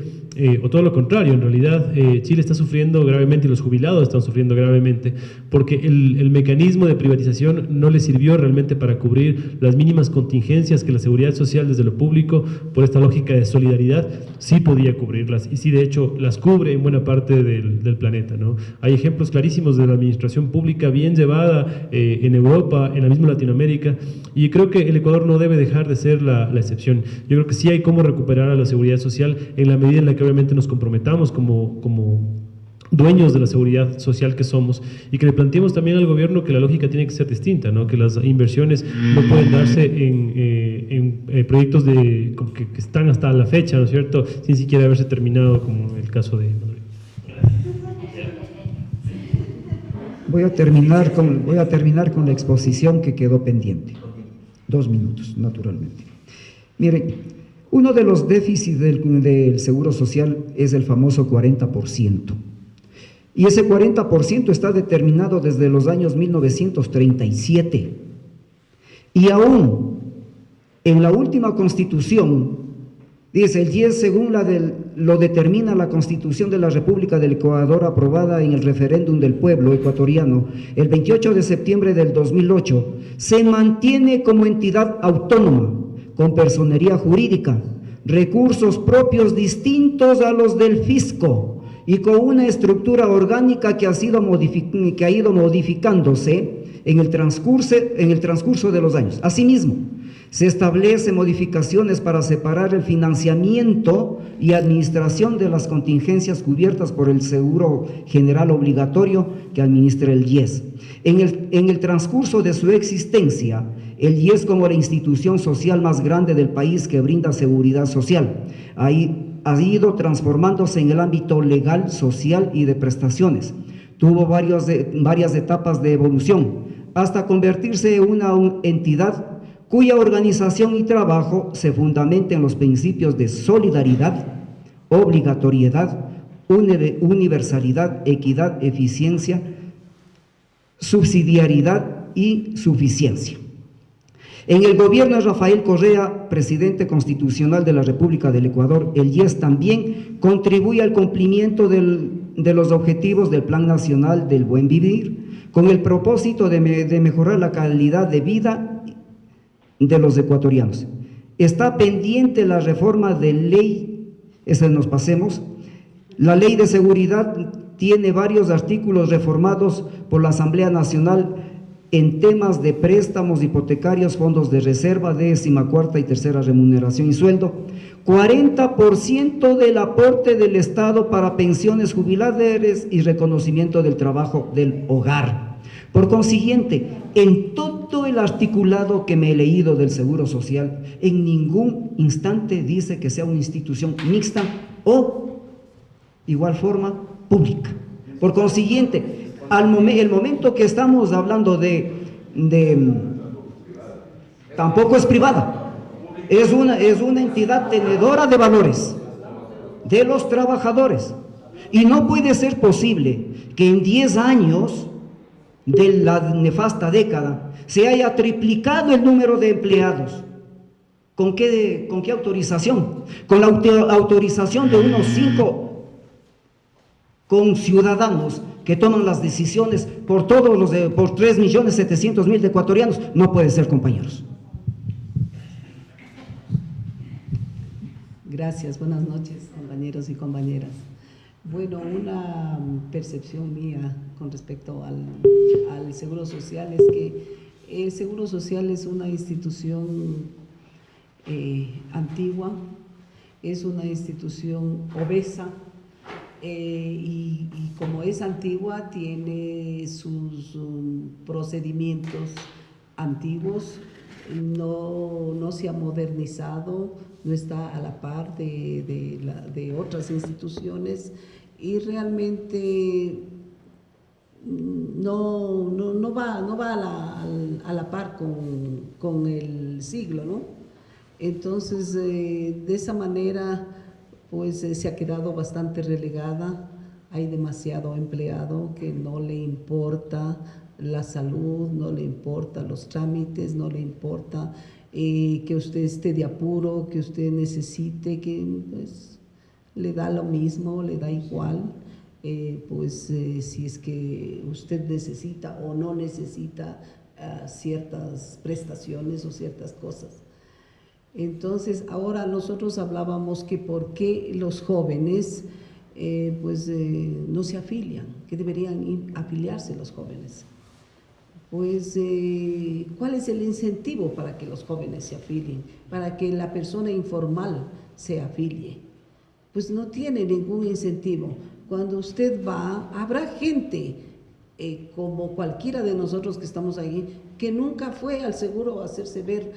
o todo lo contrario, en realidad Chile está sufriendo gravemente y los jubilados están sufriendo gravemente porque el mecanismo de privatización no le sirvió realmente para cubrir las mínimas contingencias que la seguridad social desde lo público, por esta lógica de solidaridad, sí podía cubrirlas y sí de hecho las cubre en buena parte del planeta, ¿no? Hay ejemplos clarísimos de la administración pública bien llevada en Europa, en la misma Latinoamérica, y creo que el Ecuador no debe dejar de ser la excepción. Yo creo que sí hay cómo recuperar a la seguridad social en la medida en la que obviamente nos comprometamos como dueños de la seguridad social que somos y que le planteemos también al gobierno que la lógica tiene que ser distinta, ¿no? Que las inversiones no pueden darse en proyectos que están hasta la fecha, ¿no es cierto?, sin siquiera haberse terminado, como el caso de Madrid. Voy a terminar con la exposición que quedó pendiente. 2 minutos, naturalmente. Miren, uno de los déficits del Seguro Social es el famoso 40%. Y ese 40% está determinado desde los años 1937. Y aún en la última Constitución, dice el 10 según lo determina la Constitución de la República del Ecuador, aprobada en el referéndum del pueblo ecuatoriano el 28 de septiembre del 2008, se mantiene como entidad autónoma, con personería jurídica, recursos propios distintos a los del fisco y con una estructura orgánica que ha ido modificándose en el transcurso de los años. Asimismo, se establecen modificaciones para separar el financiamiento y administración de las contingencias cubiertas por el seguro general obligatorio que administra el IES. En el transcurso de su existencia, el IES, como la institución social más grande del país que brinda seguridad social, ha ido transformándose en el ámbito legal, social y de prestaciones. Tuvo varias etapas de evolución, hasta convertirse en una entidad cuya organización y trabajo se fundamenta en los principios de solidaridad, obligatoriedad, universalidad, equidad, eficiencia, subsidiariedad y suficiencia. En el gobierno de Rafael Correa, presidente constitucional de la República del Ecuador, el IES también contribuye al cumplimiento de los objetivos del Plan Nacional del Buen Vivir, con el propósito de mejorar la calidad de vida de los ecuatorianos. Está pendiente la reforma de ley, esa nos pasemos. La ley de seguridad tiene varios artículos reformados por la Asamblea Nacional en temas de préstamos hipotecarios, fondos de reserva, 14ª y 3ª remuneración y sueldo, 40% del aporte del Estado para pensiones jubilares y reconocimiento del trabajo del hogar. Por consiguiente, en todo el articulado que me he leído del Seguro Social, en ningún instante dice que sea una institución mixta o, igual forma, pública. Por consiguiente, el momento que estamos hablando tampoco es privada, es una entidad tenedora de valores de los trabajadores, y no puede ser posible que en 10 años de la nefasta década se haya triplicado el número de empleados. ¿Con qué autorización? Con la autorización de unos 5 conciudadanos que toman las decisiones por 3.700.000 de ecuatorianos. No puede ser, compañeros. Gracias, buenas noches, compañeros y compañeras. Bueno, una percepción mía con respecto al Seguro Social es que el Seguro Social es una institución antigua, es una institución obesa, y como es antigua tiene sus procedimientos antiguos, no se ha modernizado, no está a la par de otras instituciones, y realmente no va a la par con el siglo, ¿no? Entonces, de esa manera, pues se ha quedado bastante relegada. Hay demasiado empleado que no le importa la salud, no le importa los trámites, no le importa que usted esté de apuro, que usted necesite, que pues, le da lo mismo, le da igual, si es que usted necesita o no necesita ciertas prestaciones o ciertas cosas. Entonces, ahora nosotros hablábamos que por qué los jóvenes no se afilian, que deberían afiliarse los jóvenes. ¿Cuál es el incentivo para que los jóvenes se afilien, para que la persona informal se afilie? Pues no tiene ningún incentivo. Cuando usted va, habrá gente, como cualquiera de nosotros que estamos ahí, que nunca fue al seguro a hacerse ver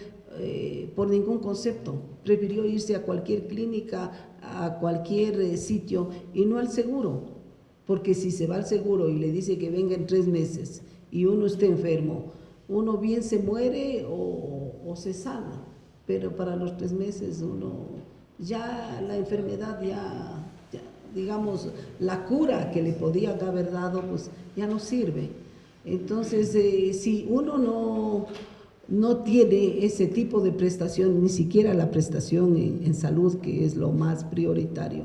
por ningún concepto, prefirió irse a cualquier clínica, a cualquier sitio y no al seguro, porque si se va al seguro y le dice que venga en 3 meses y uno está enfermo, uno bien se muere o se sana, pero para los 3 meses ya la enfermedad, digamos, la cura que le podía haber dado, pues ya no sirve. Entonces, si uno no tiene ese tipo de prestación, ni siquiera la prestación en salud, que es lo más prioritario,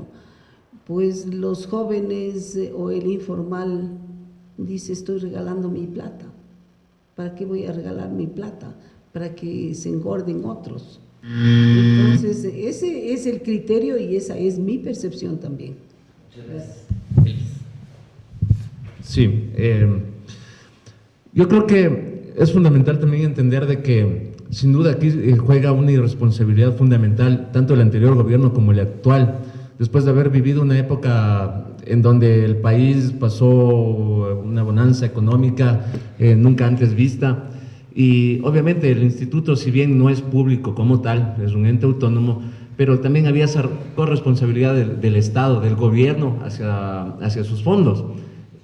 pues los jóvenes o el informal dice: estoy regalando mi plata. ¿Para qué voy a regalar mi plata? Para que se engorden otros. Entonces, ese es el criterio y esa es mi percepción también. Sí, yo creo que es fundamental también entender de que sin duda aquí juega una irresponsabilidad fundamental tanto el anterior gobierno como el actual, después de haber vivido una época en donde el país pasó una bonanza económica nunca antes vista, y obviamente el instituto, si bien no es público como tal, es un ente autónomo, pero también había esa corresponsabilidad del Estado, del gobierno hacia sus fondos.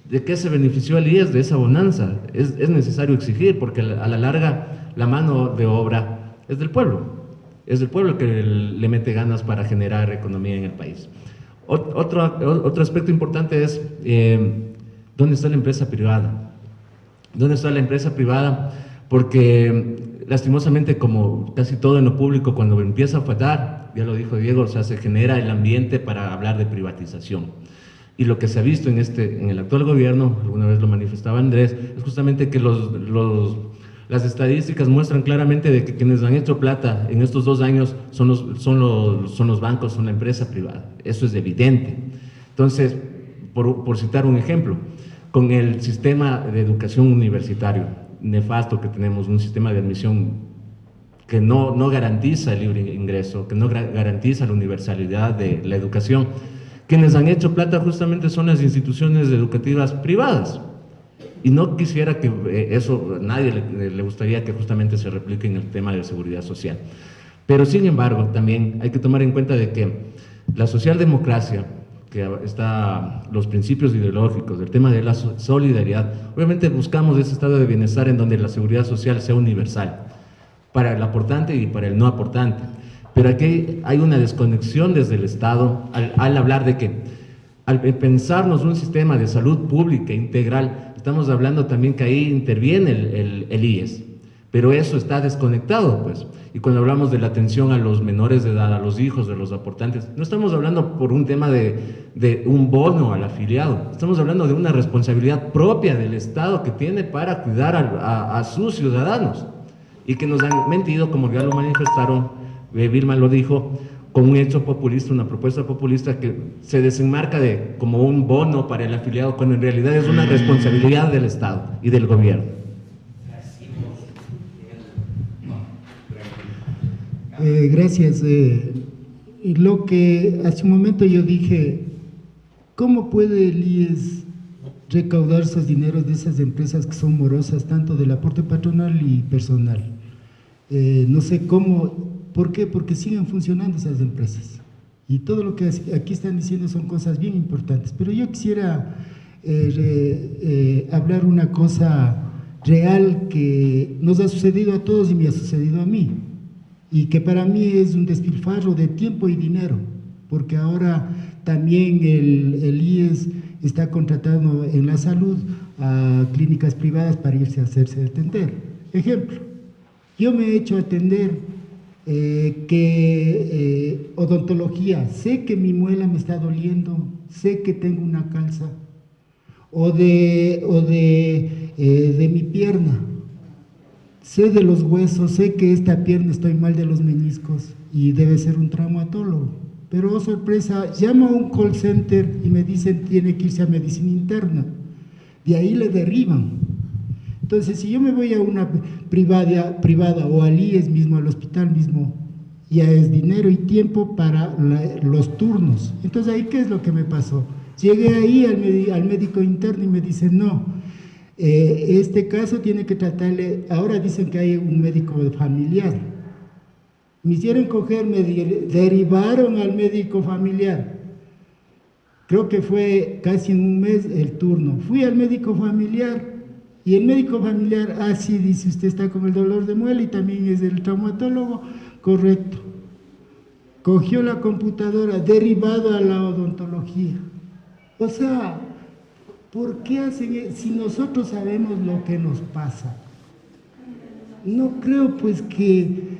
¿De qué se benefició el IES de esa bonanza? Es necesario exigir, porque a la larga la mano de obra es del pueblo que le mete ganas para generar economía en el país. Otro aspecto importante es ¿dónde está la empresa privada? ¿Dónde está la empresa privada? Porque lastimosamente, como casi todo en lo público, cuando empieza a fallar, ya lo dijo Diego, o sea, se genera el ambiente para hablar de privatización. Y lo que se ha visto en el actual gobierno, alguna vez lo manifestaba Andrés, es justamente que las estadísticas muestran claramente de que quienes han hecho plata en estos 2 años son los bancos, son la empresa privada. Eso es evidente. Entonces, por citar un ejemplo, con el sistema de educación universitario nefasto que tenemos, un sistema de admisión que no garantiza el libre ingreso, que no garantiza la universalidad de la educación, quienes han hecho plata justamente son las instituciones educativas privadas. Y no quisiera que eso, nadie le gustaría que justamente se replique en el tema de seguridad social. Pero sin embargo, también hay que tomar en cuenta de que la socialdemocracia, que está los principios ideológicos, el tema de la solidaridad, obviamente buscamos ese estado de bienestar en donde la seguridad social sea universal, para el aportante y para el no aportante. Pero aquí hay una desconexión desde el Estado al hablar de que, al pensarnos un sistema de salud pública integral, estamos hablando también que ahí interviene el IES, pero eso está desconectado, pues. Y cuando hablamos de la atención a los menores de edad, a los hijos de los aportantes, no estamos hablando por un tema de un bono al afiliado, estamos hablando de una responsabilidad propia del Estado que tiene para cuidar a sus ciudadanos, y que nos han mentido, como ya lo manifestaron, Vilma lo dijo, con un hecho populista, una propuesta populista que se desenmarca como un bono para el afiliado, cuando en realidad es una responsabilidad del Estado y del gobierno. Gracias. Lo que hace un momento yo dije, ¿cómo puede el IES recaudar esos dineros de esas empresas que son morosas, tanto del aporte patronal y personal? No sé cómo, ¿por qué? Porque siguen funcionando esas empresas. Y todo lo que aquí están diciendo son cosas bien importantes. Pero yo quisiera hablar una cosa real que nos ha sucedido a todos y me ha sucedido a mí. Y que para mí es un despilfarro de tiempo y dinero, porque ahora también el IES está contratando en la salud a clínicas privadas para irse a hacerse atender. Ejemplo, yo me he hecho atender odontología, sé que mi muela me está doliendo, sé que tengo una calza, o de mi pierna, sé de los huesos, sé que esta pierna estoy mal de los meniscos y debe ser un traumatólogo. Pero, oh sorpresa, llamo a un call center y me dicen tiene que irse a medicina interna. De ahí le derriban. Entonces, si yo me voy a una privada o al IES mismo, al hospital mismo, ya es dinero y tiempo para los turnos. Entonces, ahí, ¿qué es lo que me pasó? Llegué ahí al médico interno y me dicen, no, este caso tiene que tratarle, ahora dicen que hay un médico familiar. Me hicieron coger, me derivaron al médico familiar. Creo que fue casi en un mes el turno. Fui al médico familiar y el médico familiar, sí, dice, usted está con el dolor de muela y también es el traumatólogo. Correcto. Cogió la computadora, derivado a la odontología. O sea, ¿por qué hacen eso? Si nosotros sabemos lo que nos pasa? No creo pues que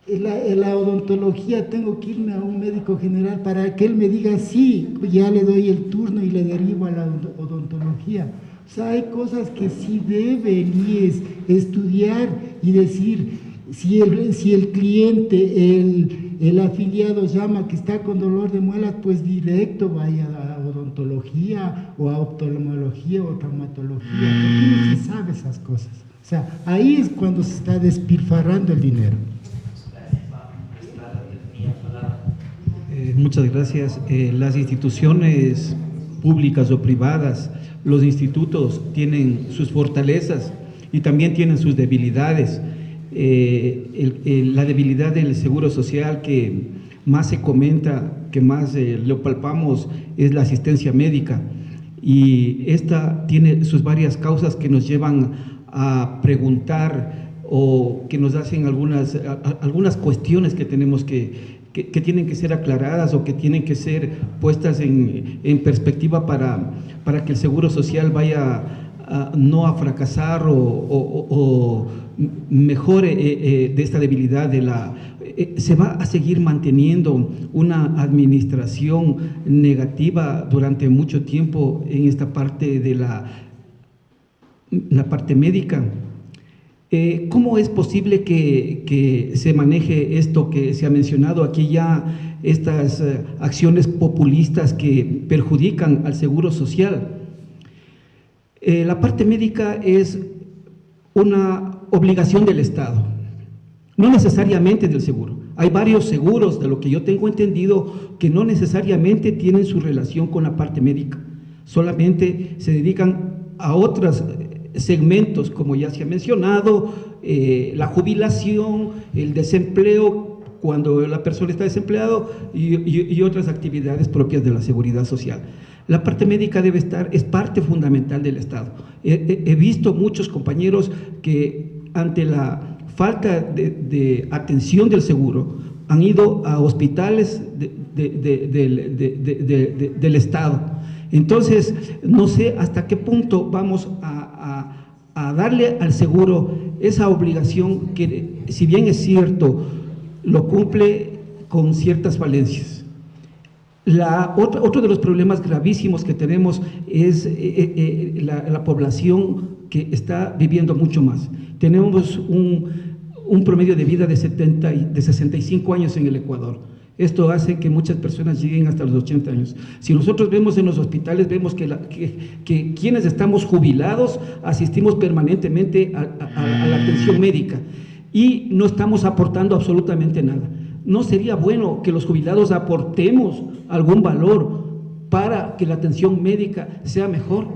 la odontología tengo que irme a un médico general para que él me diga, sí, ya le doy el turno y le derivo a la odontología. O sea, hay cosas que sí debe el IES estudiar y decir, si el cliente, el afiliado llama que está con dolor de muelas, pues directo vaya a odontología o a oftalmología o traumatología, porque no se sabe esas cosas. O sea, ahí es cuando se está despilfarrando el dinero. Muchas gracias. Las instituciones públicas o privadas, los institutos tienen sus fortalezas y también tienen sus debilidades. La debilidad del seguro social que más se comenta, que más lo palpamos, es la asistencia médica, y esta tiene sus varias causas que nos llevan a preguntar o que nos hacen algunas cuestiones que tenemos que tienen que ser aclaradas o que tienen que ser puestas en perspectiva para que el seguro social vaya no a fracasar o mejore de esta debilidad se va a seguir manteniendo una administración negativa durante mucho tiempo en esta parte de la parte médica. ¿Cómo es posible que se maneje esto que se ha mencionado aquí ya, estas acciones populistas que perjudican al seguro social? La parte médica es una obligación del Estado, no necesariamente del seguro. Hay varios seguros, de lo que yo tengo entendido, que no necesariamente tienen su relación con la parte médica, solamente se dedican a otros segmentos, como ya se ha mencionado, la jubilación, el desempleo, cuando la persona está desempleado, y otras actividades propias de la seguridad social. La parte médica debe estar, es parte fundamental del Estado. He visto muchos compañeros que ante la falta de atención del seguro han ido a hospitales del Estado. Entonces, no sé hasta qué punto vamos a darle al seguro esa obligación que, si bien es cierto, lo cumple con ciertas falencias. Otro de los problemas gravísimos que tenemos es la población que está viviendo mucho más. Tenemos un promedio de vida de 65 años en el Ecuador. Esto hace que muchas personas lleguen hasta los 80 años. Si nosotros vemos en los hospitales, vemos que quienes estamos jubilados asistimos permanentemente a la atención médica y no estamos aportando absolutamente nada. ¿No sería bueno que los jubilados aportemos algún valor para que la atención médica sea mejor?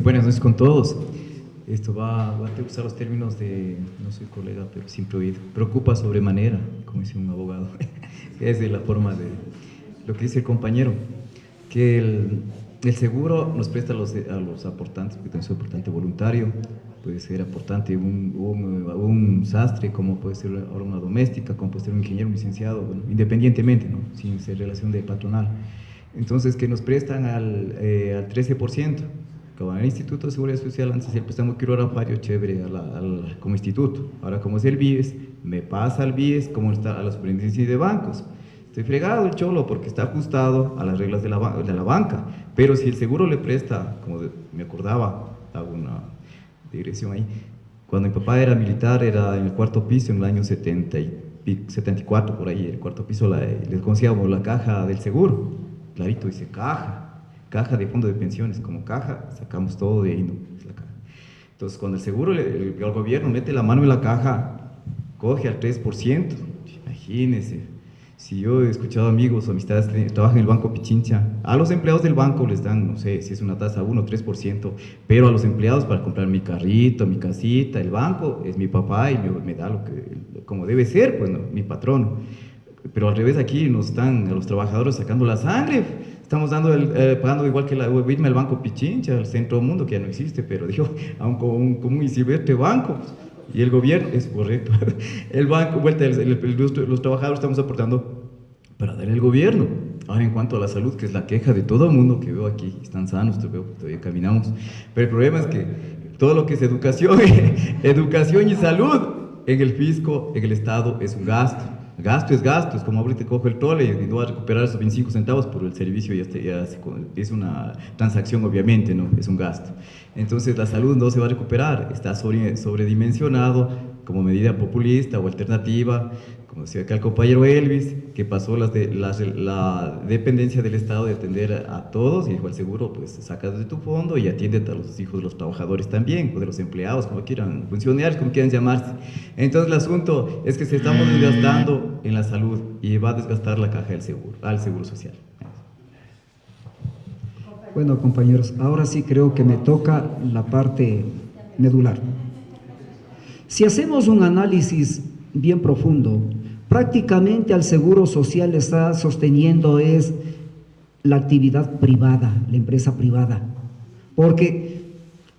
Buenas noches con todos. Esto va a usar los términos de, no soy colega, pero siempre he oído, preocupa sobremanera, como dice un abogado. Es de la forma de lo que dice el compañero, que el seguro nos presta a los aportantes, porque también soy aportante voluntario, puede ser aportante un sastre, como puede ser ahora una doméstica, como puede ser un ingeniero, un licenciado, bueno, independientemente, ¿no? Sin ser relación de patronal. Entonces, que nos prestan al 13%. Como en el Instituto de Seguridad Social, antes el préstamo quirorafario, chévere, como instituto. Ahora, como es el BIES, me pasa al BIES como está a la superintendencia de bancos. Estoy fregado el cholo porque está ajustado a las reglas de la banca. Pero si el seguro le presta, como me acordaba, hago una digresión ahí, cuando mi papá era militar, era en el cuarto piso en el año 74, por ahí, el cuarto piso, les conocíamos la caja del seguro. Clarito dice caja de fondo de pensiones, como caja, sacamos todo de ahí, ¿no? Es la caja. Entonces, cuando el seguro, el gobierno mete la mano en la caja, coge al 3%, imagínense. Si yo he escuchado amigos o amistades que trabajan en el Banco Pichincha, a los empleados del banco les dan, no sé, si es una tasa 1 o 3%, pero a los empleados para comprar mi carrito, mi casita, el banco, es mi papá y me da lo que, como debe ser, pues, ¿no? Mi patrón. Pero al revés, aquí nos están a los trabajadores sacando la sangre. Estamos pagando igual que la UEBITMA, el Banco Pichincha, el Centro Mundo, que ya no existe, pero digo, como un y silvestre banco. Y el gobierno, es correcto, el banco, los trabajadores estamos aportando para dar al gobierno. Ahora, en cuanto a la salud, que es la queja de todo el mundo que veo aquí, están sanos, todavía caminamos, pero el problema es que todo lo que es educación, educación y salud, en el fisco, en el Estado, es un gasto. Gasto es como ahorita cojo el tole y no va a recuperar esos 25 centavos por el servicio, es una transacción obviamente, ¿no? Es un gasto. Entonces la salud no se va a recuperar, está sobredimensionado como medida populista o alternativa, como decía acá el compañero Elvis, que pasó la dependencia del Estado de atender a todos, y dijo el seguro, pues sacas de tu fondo y atiende a los hijos de los trabajadores también, o de los empleados, como quieran, funcionarios, como quieran llamarse. Entonces el asunto es que se estamos desgastando en la salud y va a desgastar la caja del seguro, al seguro social. Bueno, compañeros, ahora sí creo que me toca la parte medular. Si hacemos un análisis bien profundo, prácticamente al seguro social le está sosteniendo es la actividad privada, la empresa privada, porque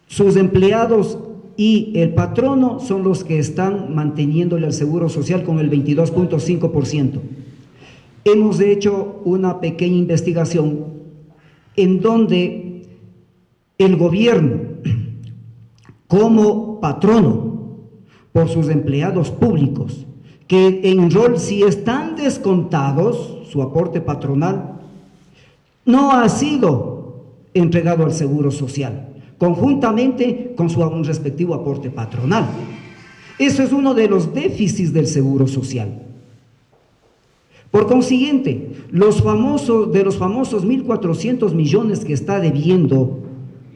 sus empleados y el patrono son los que están manteniéndole al seguro social con el 22.5%. Hemos hecho una pequeña investigación en donde el gobierno, como patrono por sus empleados públicos, que en rol sí están descontados, su aporte patronal, no ha sido entregado al seguro social, conjuntamente con su respectivo aporte patronal. Eso es uno de los déficits del seguro social. Por consiguiente, de los famosos 1.400 millones que está debiendo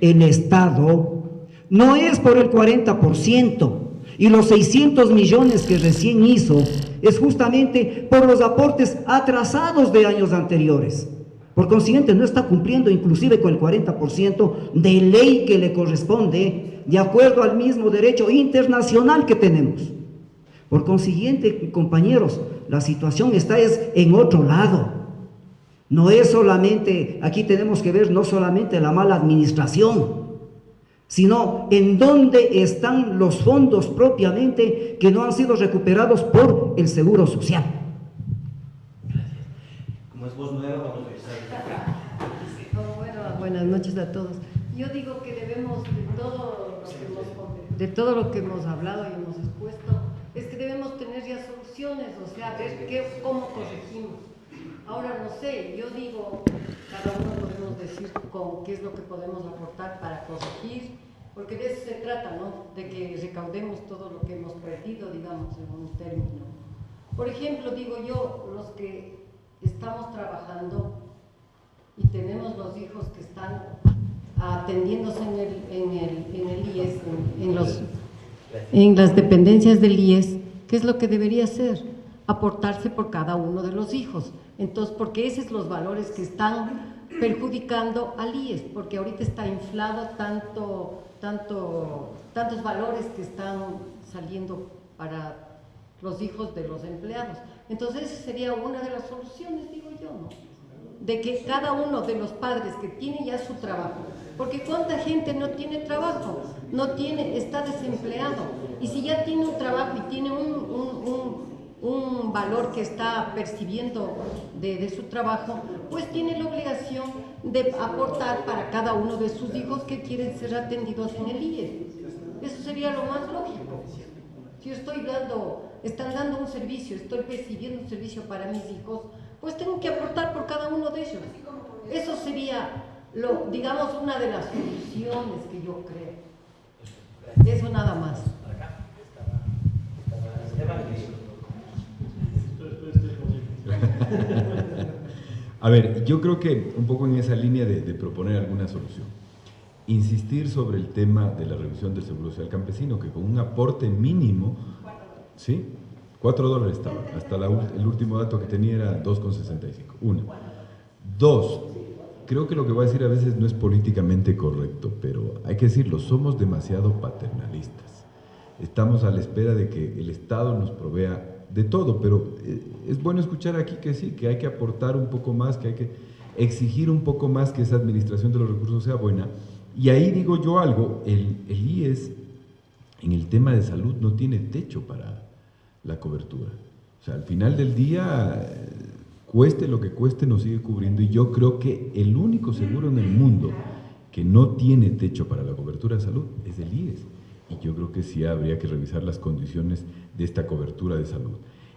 el Estado, no es por el 40%, y los 600 millones que recién hizo es justamente por los aportes atrasados de años anteriores. Por consiguiente, no está cumpliendo inclusive con el 40% de ley que le corresponde de acuerdo al mismo derecho internacional que tenemos. Por consiguiente, compañeros, la situación está en otro lado. No es solamente, aquí tenemos que ver no solamente la mala administración, sino en dónde están los fondos propiamente que no han sido recuperados por el Seguro Social. Como es voz nueva, vamos a Bueno, buenas noches a todos. Yo digo que debemos, de todo lo que hemos hablado y hemos expuesto, es que debemos tener ya soluciones, o sea, ver cómo corregimos. Ahora, no sé, yo digo, cada uno podemos decir qué es lo que podemos aportar para corregir, porque de eso se trata, ¿no? De que recaudemos todo lo que hemos perdido, digamos, en un término. Por ejemplo, digo yo, los que estamos trabajando y tenemos los hijos que están atendiéndose en el IES, en las dependencias del IES, ¿qué es lo que debería hacer? Aportarse por cada uno de los hijos. Entonces, porque esos son los valores que están perjudicando al IES, porque ahorita está inflado tantos valores que están saliendo para los hijos de los empleados. Entonces, esa sería una de las soluciones, digo yo, ¿no? De que cada uno de los padres que tiene ya su trabajo, porque cuánta gente no tiene trabajo, está desempleado, y si ya tiene un trabajo y tiene un valor que está percibiendo de su trabajo, pues tiene la obligación obligación de aportar para cada uno de sus hijos que quieren ser atendidos en el IES. Eso sería lo más lógico. Si yo están dando un servicio, estoy recibiendo un servicio para mis hijos, pues tengo que aportar por cada uno de ellos. Eso sería, digamos, una de las soluciones que yo creo. Eso nada más. A ver, yo creo que un poco en esa línea de proponer alguna solución. Insistir sobre el tema de la revisión del Seguro Social Campesino, que con un aporte mínimo, ¿sí? $4 estaba, hasta el último dato que tenía era 2,65. Una. Dos, creo que lo que voy a decir a veces no es políticamente correcto, pero hay que decirlo, somos demasiado paternalistas. Estamos a la espera de que el Estado nos provea de todo, pero es bueno escuchar aquí que sí, que hay que aportar un poco más, que hay que exigir un poco más que esa administración de los recursos sea buena. Y ahí digo yo algo, el IES en el tema de salud no tiene techo para la cobertura. O sea, al final del día, cueste lo que cueste, nos sigue cubriendo, y yo creo que el único seguro en el mundo que no tiene techo para la cobertura de salud es el IES. Y yo creo que sí habría que revisar las condiciones de esta cobertura de salud.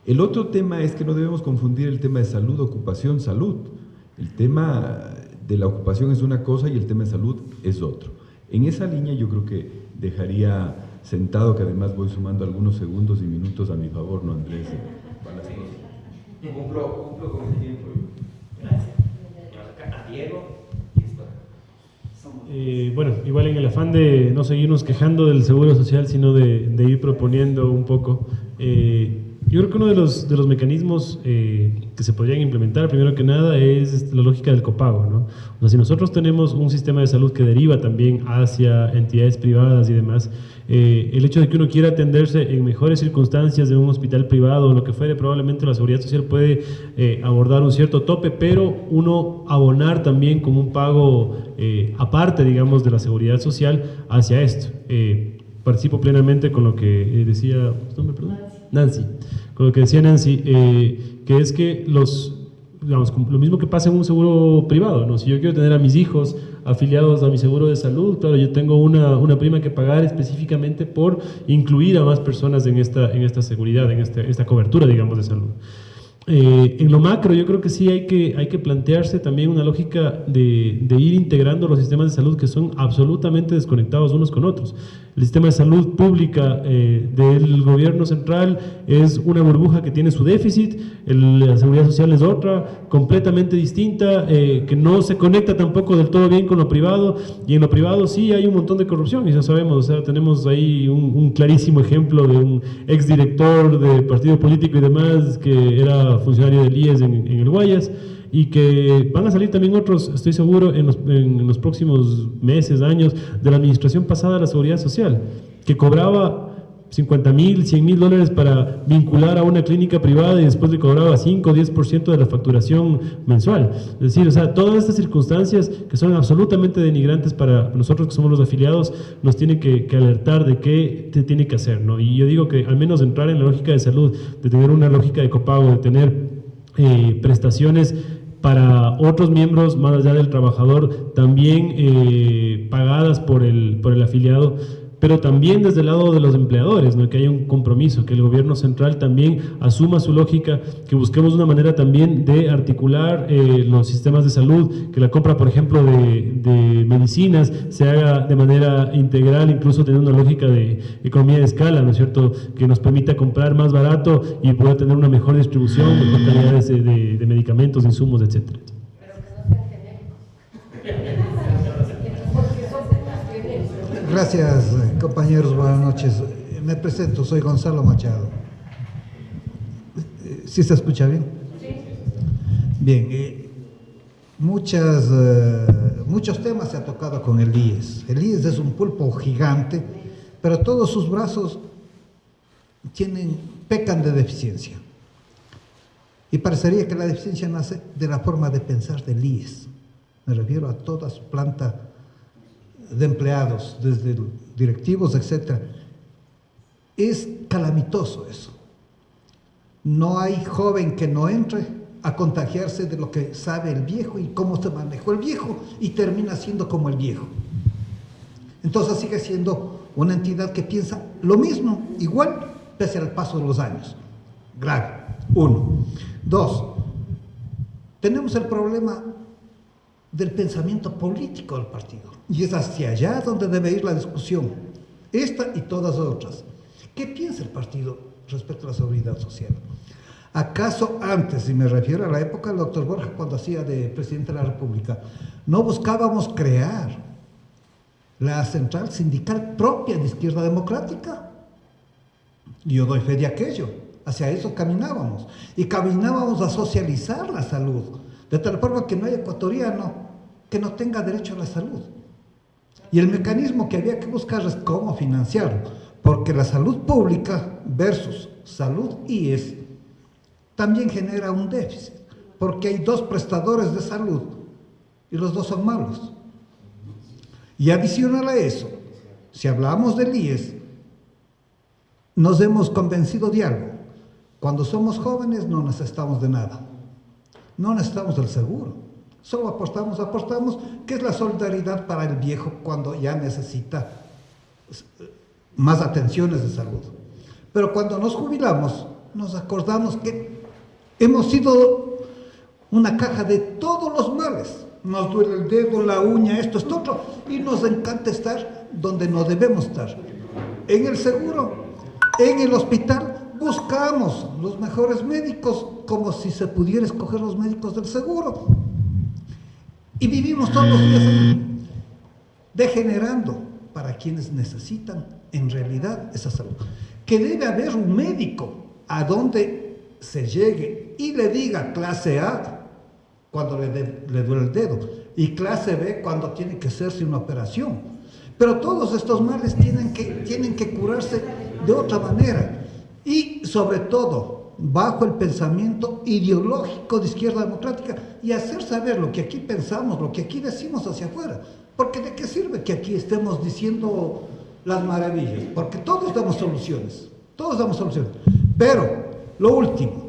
El otro tema es que no debemos confundir el tema de salud, ocupación, salud. El tema de la ocupación es una cosa y el tema de salud es otro. En esa línea yo creo que dejaría sentado, que además voy sumando algunos segundos y minutos a mi favor, ¿no, Andrés? Cumplo con el tiempo. Gracias. A Diego. Bueno, igual en el afán de no seguirnos quejando del Seguro Social, sino de ir proponiendo un poco, yo creo que uno de los mecanismos que se podrían implementar, primero que nada, es la lógica del copago, ¿no? O sea, si nosotros tenemos un sistema de salud que deriva también hacia entidades privadas y demás, el hecho de que uno quiera atenderse en mejores circunstancias de un hospital privado o lo que fuere, probablemente la Seguridad Social puede abordar un cierto tope, pero uno abonar también como un pago aparte, digamos, de la Seguridad Social hacia esto. Participo plenamente con lo que decía, Nancy, con lo que decía Nancy, que es que digamos, lo mismo que pasa en un seguro privado, ¿no? Si yo quiero tener a mis hijos afiliados a mi seguro de salud, claro, yo tengo una prima que pagar específicamente por incluir a más personas en esta seguridad, en esta cobertura, digamos, de salud. En lo macro, yo creo que sí hay que plantearse también una lógica de ir integrando los sistemas de salud que son absolutamente desconectados unos con otros. El sistema de salud pública del gobierno central es una burbuja que tiene su déficit, la seguridad social es otra, completamente distinta, que no se conecta tampoco del todo bien con lo privado, y en lo privado sí hay un montón de corrupción, y ya sabemos, o sea, tenemos ahí un clarísimo ejemplo de un exdirector de partido político y demás que era funcionario del IES en el Guayas, y que van a salir también otros, estoy seguro, en los próximos meses, años, de la administración pasada de la Seguridad Social, que cobraba $50,000, $100,000 para vincular a una clínica privada y después le cobraba 5 o 10% de la facturación mensual. Es decir, o sea, todas estas circunstancias que son absolutamente denigrantes para nosotros que somos los afiliados, nos tienen que alertar de qué se tiene que hacer, ¿no? Y yo digo que al menos entrar en la lógica de salud, de tener una lógica de copago, de tener prestaciones para otros miembros más allá del trabajador, también pagadas por el afiliado, pero también desde el lado de los empleadores, ¿no? Que haya un compromiso, que el gobierno central también asuma su lógica, que busquemos una manera también de articular los sistemas de salud, que la compra, por ejemplo, de medicinas se haga de manera integral, incluso teniendo una lógica de economía de escala, ¿no es cierto?, que nos permita comprar más barato y poder tener una mejor distribución, mejor calidad de medicamentos, insumos, etcétera. Gracias, compañeros, buenas noches. Me presento, soy Gonzalo Machado. ¿Sí se escucha bien? Sí. Bien, muchos temas se ha tocado con el IES. El IES es un pulpo gigante, pero todos sus brazos pecan de deficiencia. Y parecería que la deficiencia nace de la forma de pensar del IES. Me refiero a toda su planta de empleados, desde directivos, etc. Es calamitoso eso. No hay joven que no entre a contagiarse de lo que sabe el viejo y cómo se manejó el viejo y termina siendo como el viejo. Entonces sigue siendo una entidad que piensa lo mismo, igual, pese al paso de los años. Grave, 1. 2, tenemos el problema del pensamiento político del partido. Y es hacia allá donde debe ir la discusión, esta y todas las otras. ¿Qué piensa el partido respecto a la seguridad social? ¿Acaso antes, y me refiero a la época del doctor Borja cuando hacía de presidente de la República, no buscábamos crear la central sindical propia de Izquierda Democrática? Yo doy fe de aquello, hacia eso caminábamos, y caminábamos a socializar la salud, de tal forma que no hay ecuatoriano que no tenga derecho a la salud. Y el mecanismo que había que buscar es cómo financiarlo, porque la salud pública versus salud IES también genera un déficit, porque hay 2 prestadores de salud y los 2 son malos. Y adicional a eso, si hablamos del IES, nos hemos convencido de algo. Cuando somos jóvenes no necesitamos de nada, no necesitamos del seguro, solo apostamos, que es la solidaridad para el viejo cuando ya necesita más atenciones de salud. Pero cuando nos jubilamos, nos acordamos que hemos sido una caja de todos los males. Nos duele el dedo, la uña, esto, otro, y nos encanta estar donde no debemos estar. En el seguro, en el hospital, buscamos los mejores médicos, como si se pudiera escoger los médicos del seguro. Y vivimos todos los días degenerando para quienes necesitan en realidad esa salud. Que debe haber un médico a donde se llegue y le diga clase A cuando le duele el dedo y clase B cuando tiene que hacerse una operación. Pero todos estos males tienen que curarse de otra manera y sobre todo bajo el pensamiento ideológico de Izquierda Democrática y hacer saber lo que aquí pensamos, lo que aquí decimos hacia afuera. Porque ¿de qué sirve que aquí estemos diciendo las maravillas? Porque todos damos soluciones, Pero, lo último,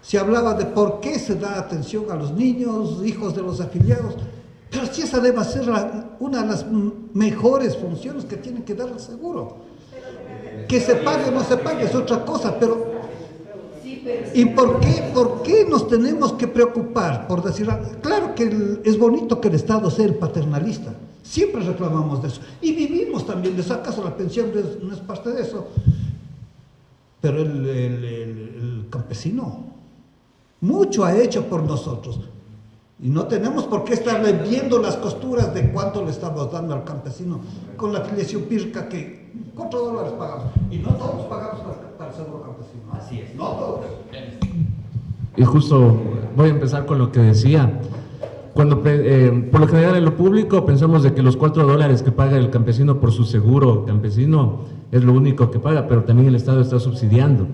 se hablaba de por qué se da atención a los niños, hijos de los afiliados, pero si esa debe ser una de las mejores funciones que tiene que dar el seguro. Que se pague o no se pague es otra cosa, pero ¿y por qué nos tenemos que preocupar por decir? Claro que es bonito que el Estado sea el paternalista, siempre reclamamos de eso, y vivimos también de eso. ¿Acaso la pensión no es parte de eso? Pero el campesino mucho ha hecho por nosotros, y no tenemos por qué estarle viendo las costuras de cuánto le estamos dando al campesino con la afiliación pírrica que $4 pagamos, y no todos pagamos para el seguro campesino. Así es, no todos. Y justo voy a empezar con lo que decía. Cuando por lo general en lo público pensamos de que los $4 que paga el campesino por su seguro campesino es lo único que paga, pero también el Estado está subsidiando.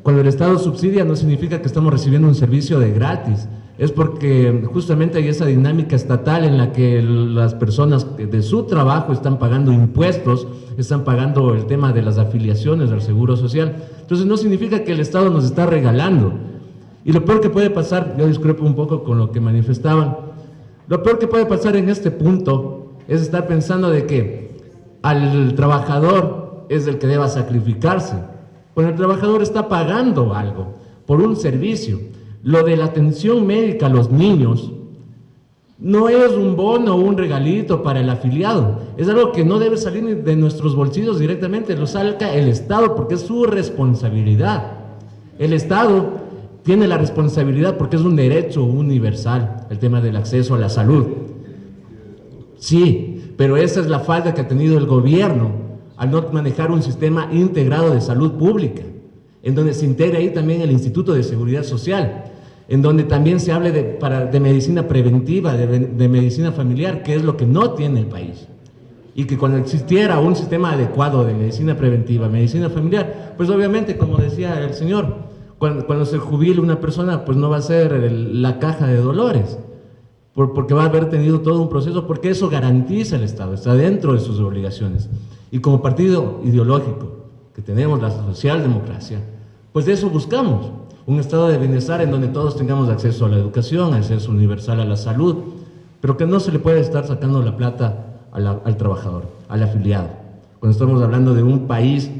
Cuando el Estado subsidia no significa que estamos recibiendo un servicio de gratis, es porque justamente hay esa dinámica estatal en la que las personas de su trabajo están pagando impuestos, están pagando el tema de las afiliaciones al Seguro Social. Entonces no significa que el Estado nos está regalando. Y lo peor que puede pasar, yo discrepo un poco con lo que manifestaban, lo peor que puede pasar en este punto es estar pensando de que al trabajador es el que deba sacrificarse. Bueno, el trabajador está pagando algo por un servicio. Lo de la atención médica a los niños no es un bono o un regalito para el afiliado, es algo que no debe salir de nuestros bolsillos directamente, lo saca el Estado porque es su responsabilidad. El Estado tiene la responsabilidad porque es un derecho universal, el tema del acceso a la salud. Sí, pero esa es la falta que ha tenido el gobierno al no manejar un sistema integrado de salud pública, en donde se integra ahí también el Instituto de Seguridad Social, en donde también se hable de medicina preventiva, de medicina familiar, que es lo que no tiene el país. Y que cuando existiera un sistema adecuado de medicina preventiva, medicina familiar, pues obviamente, como decía el señor, cuando se jubile una persona, pues no va a ser la caja de dolores, porque va a haber tenido todo un proceso, porque eso garantiza el Estado, está dentro de sus obligaciones. Y como partido ideológico que tenemos, la socialdemocracia, pues de eso buscamos, un estado de bienestar en donde todos tengamos acceso a la educación, acceso universal a la salud, pero que no se le puede estar sacando la plata al trabajador, al afiliado. Cuando estamos hablando de un país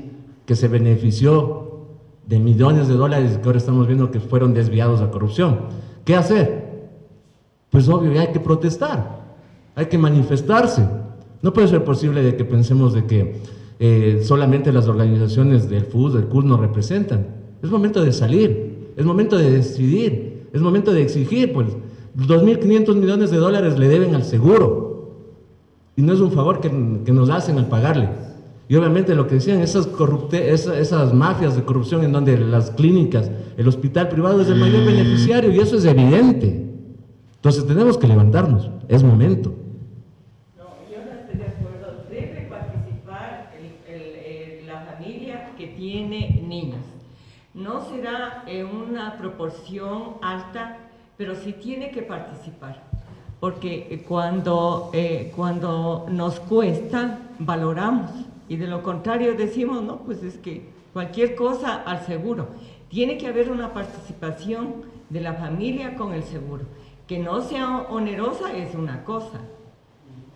que se benefició de millones de dólares que ahora estamos viendo que fueron desviados a corrupción. ¿Qué hacer? Pues obvio, hay que protestar, hay que manifestarse. No puede ser posible de que pensemos de que solamente las organizaciones del FUS, del CUS nos representan. Es momento de salir, es momento de decidir, es momento de exigir, pues 2.500 millones de dólares le deben al seguro y no es un favor que nos hacen al pagarle. Y obviamente lo que decían, esas mafias de corrupción en donde las clínicas, el hospital privado es el mayor beneficiario, y eso es evidente. Entonces tenemos que levantarnos, es momento. No, yo no estoy de acuerdo. Debe participar la familia que tiene niños. No será en una proporción alta, pero sí tiene que participar. Porque cuando nos cuesta, valoramos. Y de lo contrario decimos, no, pues es que cualquier cosa al seguro. Tiene que haber una participación de la familia con el seguro. Que no sea onerosa es una cosa.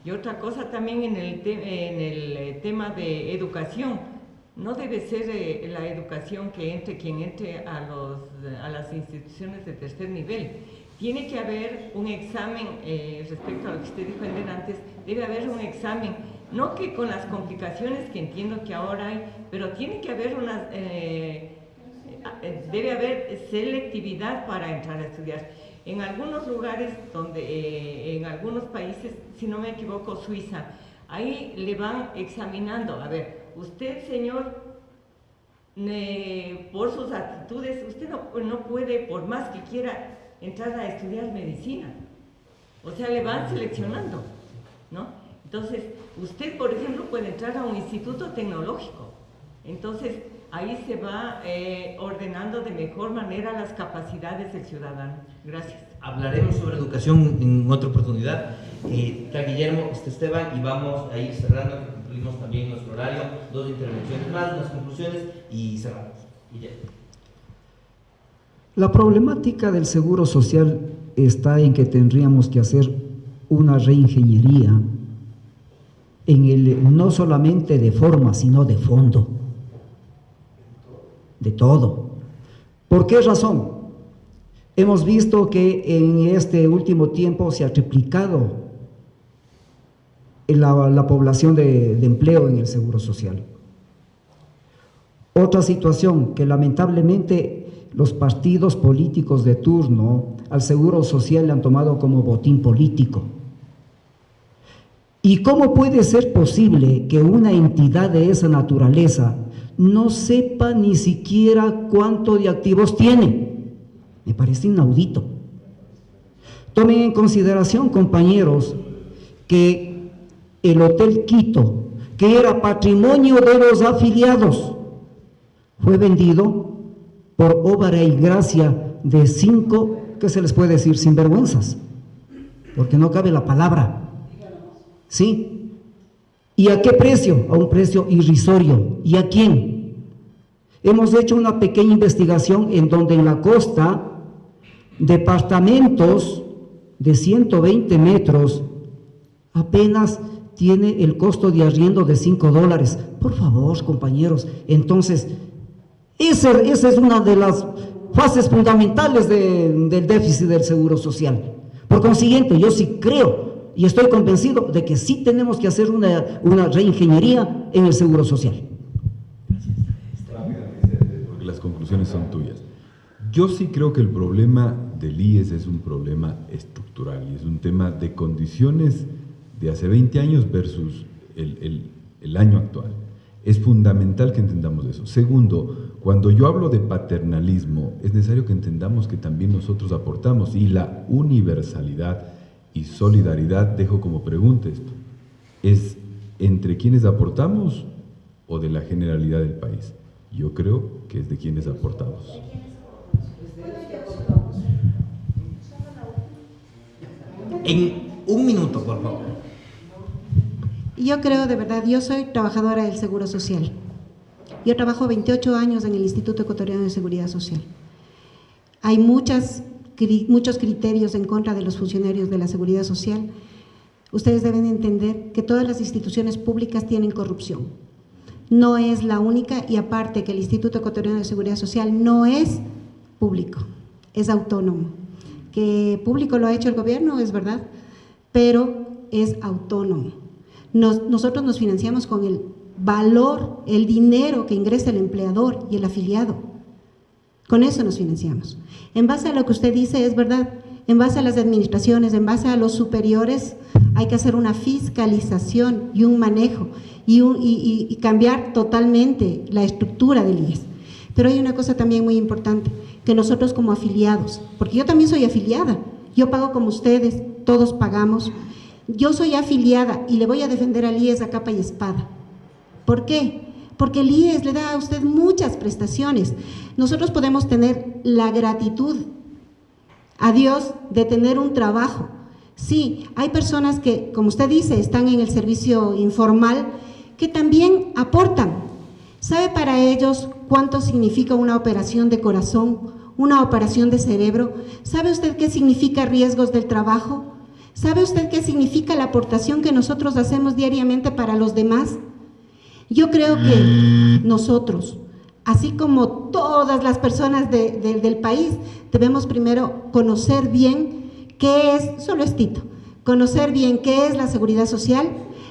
Y otra cosa también en el tema de educación. No debe ser la educación que entre quien entre a las instituciones de tercer nivel. Tiene que haber un examen, respecto a lo que usted dijo antes, debe haber un examen. No que con las complicaciones que entiendo que ahora hay, pero tiene que haber debe haber selectividad para entrar a estudiar. En algunos lugares, en algunos países, si no me equivoco, Suiza, ahí le van examinando. A ver, usted, señor, por sus actitudes, usted no puede, por más que quiera, entrar a estudiar medicina. O sea, le van seleccionando, ¿no? Entonces, usted, por ejemplo, puede entrar a un instituto tecnológico. Entonces, ahí se va ordenando de mejor manera las capacidades del ciudadano. Gracias. Hablaremos sobre educación en otra oportunidad. Está Guillermo, está Esteban, y vamos a ir cerrando, que cumplimos también nuestro horario. 2 intervenciones más, unas conclusiones y cerramos. Guillermo. La problemática del seguro social está en que tendríamos que hacer una reingeniería no solamente de forma, sino de fondo, de todo. ¿Por qué razón? Hemos visto que en este último tiempo se ha triplicado la población de empleo en el seguro social. Otra situación que lamentablemente los partidos políticos de turno al seguro social le han tomado como botín político. ¿Y cómo puede ser posible que una entidad de esa naturaleza no sepa ni siquiera cuánto de activos tiene? Me parece inaudito. Tomen en consideración, compañeros, que el Hotel Quito, que era patrimonio de los afiliados, fue vendido por obra y gracia de 5, ¿qué se les puede decir? Sinvergüenzas, porque no cabe la palabra. ¿Sí? ¿Y a qué precio? A un precio irrisorio. ¿Y a quién? Hemos hecho una pequeña investigación en donde en la costa, departamentos de 120 metros apenas tiene el costo de arriendo de $5. Por favor, compañeros, entonces, esa es una de las fases fundamentales del déficit del seguro social. Por consiguiente, yo sí creo y estoy convencido de que sí tenemos que hacer una reingeniería en el seguro social. Porque las conclusiones son tuyas. Yo sí creo que el problema del IES es un problema estructural y es un tema de condiciones de hace 20 años versus el año actual. Es fundamental que entendamos eso. Segundo, cuando yo hablo de paternalismo, es necesario que entendamos que también nosotros aportamos, y la universalidad y solidaridad, dejo como pregunta esto, ¿es entre quienes aportamos o de la generalidad del país? Yo creo que es de quienes aportamos. En 1 minuto, por favor. Yo creo, de verdad, yo soy trabajadora del Seguro Social. Yo trabajo 28 años en el Instituto Ecuatoriano de Seguridad Social. Hay muchos criterios en contra de los funcionarios de la Seguridad Social. Ustedes deben entender que todas las instituciones públicas tienen corrupción. No es la única, y aparte que el Instituto Ecuatoriano de Seguridad Social no es público, es autónomo. Que público lo ha hecho el gobierno, es verdad, pero es autónomo. Nosotros nos financiamos con el valor, el dinero que ingresa el empleador y el afiliado. Con eso nos financiamos. En base a lo que usted dice, es verdad, en base a las administraciones, en base a los superiores, hay que hacer una fiscalización y un manejo y cambiar totalmente la estructura del IES. Pero hay una cosa también muy importante, que nosotros como afiliados, porque yo también soy afiliada, yo pago como ustedes, todos pagamos, yo soy afiliada y le voy a defender al IES a capa y espada. ¿Por qué? Porque el IES le da a usted muchas prestaciones. Nosotros podemos tener la gratitud a Dios de tener un trabajo. Sí, hay personas que, como usted dice, están en el servicio informal, que también aportan. ¿Sabe para ellos cuánto significa una operación de corazón, una operación de cerebro? ¿Sabe usted qué significa riesgos del trabajo? ¿Sabe usted qué significa la aportación que nosotros hacemos diariamente para los demás? Yo creo que nosotros, así como todas las personas del país, debemos primero conocer bien qué es, solo estito, conocer bien qué es la seguridad social,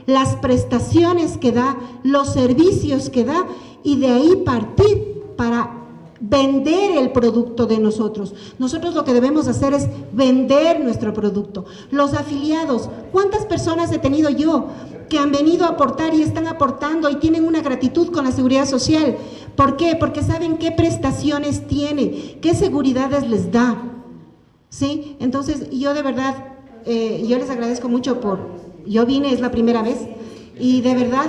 las prestaciones que da, los servicios que da, y de ahí partir para vender el producto de nosotros. Nosotros lo que debemos hacer es vender nuestro producto. Los afiliados, ¿cuántas personas he tenido yo que han venido a aportar y están aportando y tienen una gratitud con la seguridad social? ¿Por qué? Porque saben qué prestaciones tiene, qué seguridades les da. ¿Sí? Entonces, yo de verdad, yo les agradezco mucho yo vine, es la primera vez, y de verdad,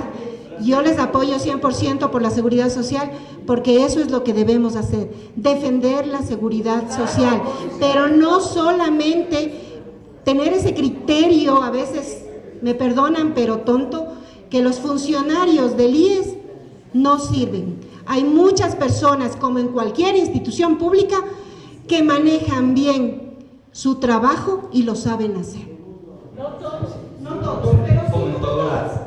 yo les apoyo 100% por la seguridad social, porque eso es lo que debemos hacer, defender la seguridad social, pero no solamente tener ese criterio, a veces, me perdonan, pero tonto, que los funcionarios del IES no sirven. Hay muchas personas, como en cualquier institución pública, que manejan bien su trabajo y lo saben hacer. No todos, pero sí todas.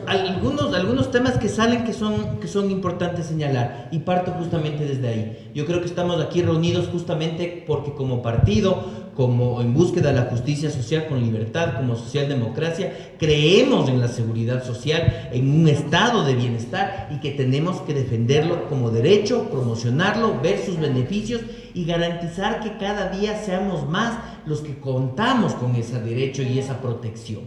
Algunos temas que salen que son importantes señalar, y parto justamente desde ahí. Yo creo que estamos aquí reunidos justamente porque como partido, como en búsqueda de la justicia social con libertad, como socialdemocracia, creemos en la seguridad social, en un estado de bienestar, y que tenemos que defenderlo como derecho, promocionarlo, ver sus beneficios y garantizar que cada día seamos más los que contamos con ese derecho y esa protección.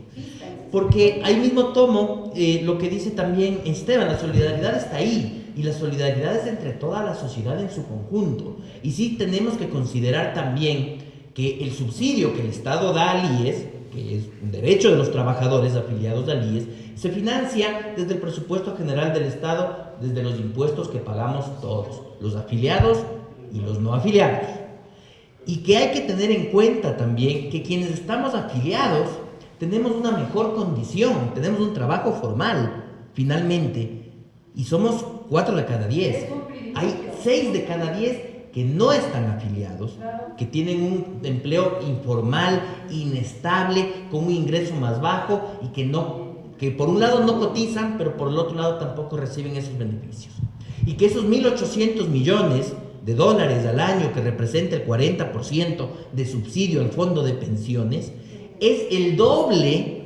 Porque ahí mismo tomo lo que dice también Esteban, la solidaridad está ahí, y la solidaridad es entre toda la sociedad en su conjunto. Y sí tenemos que considerar también que el subsidio que el Estado da al IES, que es un derecho de los trabajadores afiliados al IES, se financia desde el presupuesto general del Estado, desde los impuestos que pagamos todos, los afiliados y los no afiliados. Y que hay que tener en cuenta también que quienes estamos afiliados tenemos una mejor condición, tenemos un trabajo formal, finalmente, y somos 4 de cada 10. Hay 6 de cada 10 que no están afiliados, que tienen un empleo informal, inestable, con un ingreso más bajo, y que por un lado no cotizan, pero por el otro lado tampoco reciben esos beneficios. Y que esos 1.800 millones de dólares al año, que representa el 40% de subsidio al fondo de pensiones, es el doble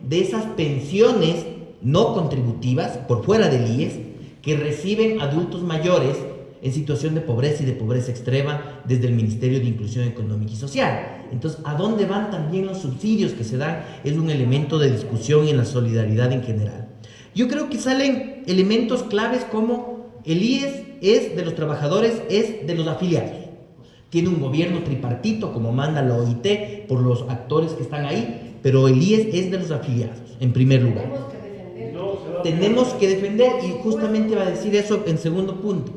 de esas pensiones no contributivas por fuera del IES que reciben adultos mayores en situación de pobreza y de pobreza extrema desde el Ministerio de Inclusión Económica y Social. Entonces, ¿a dónde van también los subsidios que se dan? Es un elemento de discusión en la solidaridad en general. Yo creo que salen elementos claves como el IES es de los trabajadores, es de los afiliados. Tiene un gobierno tripartito, como manda la OIT, por los actores que están ahí, pero el IES es de los afiliados, en primer lugar. Tenemos que defender, y justamente va a decir eso en segundo punto,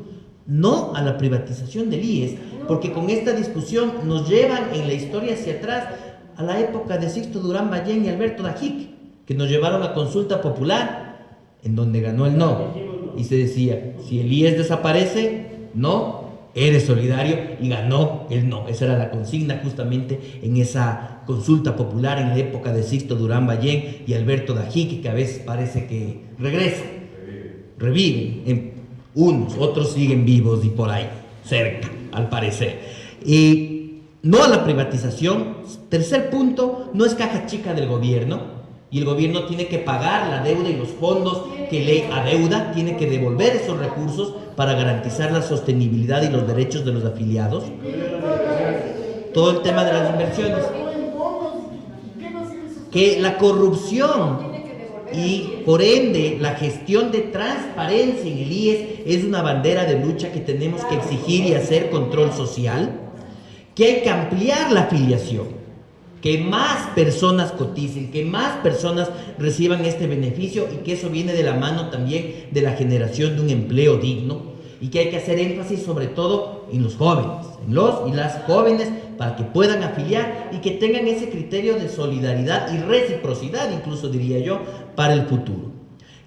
no a la privatización del IES, porque con esta discusión nos llevan en la historia hacia atrás a la época de Sixto Durán Ballén y Alberto Dajic, que nos llevaron a consulta popular, en donde ganó el no, y se decía, si el IES desaparece, no, ¿eres solidario? Y ganó el no. Esa era la consigna justamente en esa consulta popular en la época de Sixto Durán Ballén y Alberto Dajique, que a veces parece que regresan, reviven. Unos, otros siguen vivos y por ahí, cerca, al parecer. Y no a la privatización. Tercer punto, no es caja chica del gobierno. Y el gobierno tiene que pagar la deuda y los fondos que le adeuda, tiene que devolver esos recursos para garantizar la sostenibilidad y los derechos de los afiliados. Todo el tema de las inversiones. Que la corrupción y por ende la gestión de transparencia en el IES es una bandera de lucha que tenemos que exigir y hacer control social. Que hay que ampliar la afiliación, que más personas coticen, que más personas reciban este beneficio y que eso viene de la mano también de la generación de un empleo digno y que hay que hacer énfasis sobre todo en los jóvenes, en los y las jóvenes para que puedan afiliar y que tengan ese criterio de solidaridad y reciprocidad, incluso diría yo, para el futuro.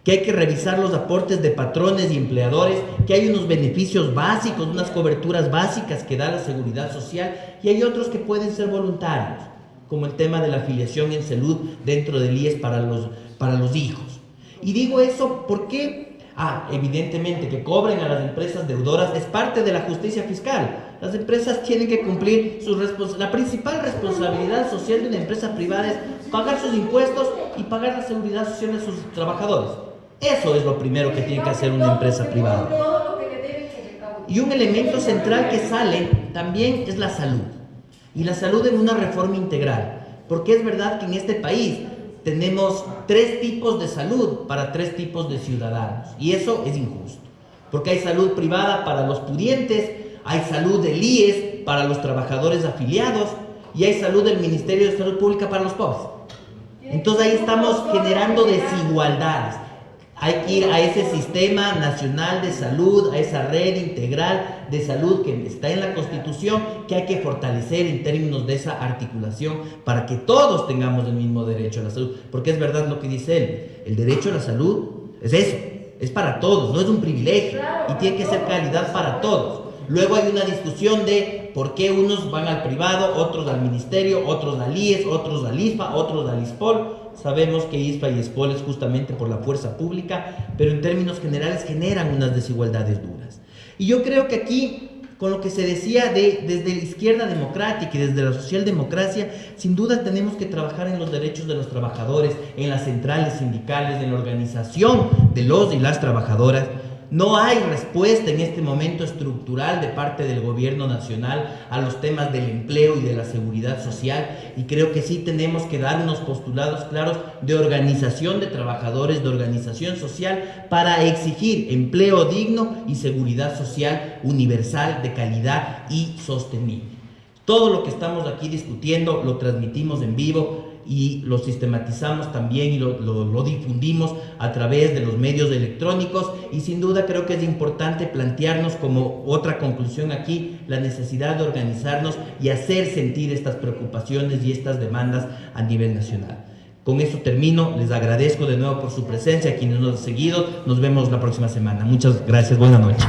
Que hay que revisar los aportes de patrones y empleadores, que hay unos beneficios básicos, unas coberturas básicas que da la seguridad social y hay otros que pueden ser voluntarios, como el tema de la afiliación en salud dentro del IES para los hijos. Y digo eso porque, evidentemente que cobren a las empresas deudoras es parte de la justicia fiscal. Las empresas tienen que cumplir la principal responsabilidad social de una empresa privada es pagar sus impuestos y pagar la seguridad social de sus trabajadores. Eso es lo primero que tiene que hacer una empresa privada. Y un elemento central que sale también es la salud. Y la salud en una reforma integral, porque es verdad que en este país tenemos 3 tipos de salud para 3 tipos de ciudadanos, y eso es injusto, porque hay salud privada para los pudientes, hay salud del IES para los trabajadores afiliados, y hay salud del Ministerio de Salud Pública para los pobres. Entonces ahí estamos generando desigualdades. Hay que ir a ese sistema nacional de salud, a esa red integral de salud que está en la Constitución, que hay que fortalecer en términos de esa articulación para que todos tengamos el mismo derecho a la salud. Porque es verdad lo que dice él, el derecho a la salud es eso, es para todos, no es un privilegio y tiene que ser calidad para todos. Luego hay una discusión de por qué unos van al privado, otros al ministerio, otros al IES, otros al ISPA, otros al ISPOL. Sabemos que ISPA y ISPOL es justamente por la fuerza pública, pero en términos generales generan unas desigualdades duras. Y yo creo que aquí, con lo que se decía desde la izquierda democrática y desde la socialdemocracia, sin duda tenemos que trabajar en los derechos de los trabajadores, en las centrales sindicales, en la organización de los y las trabajadoras. No hay respuesta en este momento estructural de parte del gobierno nacional a los temas del empleo y de la seguridad social, y creo que sí tenemos que dar unos postulados claros de organización de trabajadores, de organización social, para exigir empleo digno y seguridad social universal, de calidad y sostenible. Todo lo que estamos aquí discutiendo lo transmitimos en vivo y lo sistematizamos también y lo difundimos a través de los medios electrónicos, y sin duda creo que es importante plantearnos como otra conclusión aquí la necesidad de organizarnos y hacer sentir estas preocupaciones y estas demandas a nivel nacional. Con eso termino, les agradezco de nuevo por su presencia, a quienes nos han seguido, nos vemos la próxima semana. Muchas gracias, buenas noches.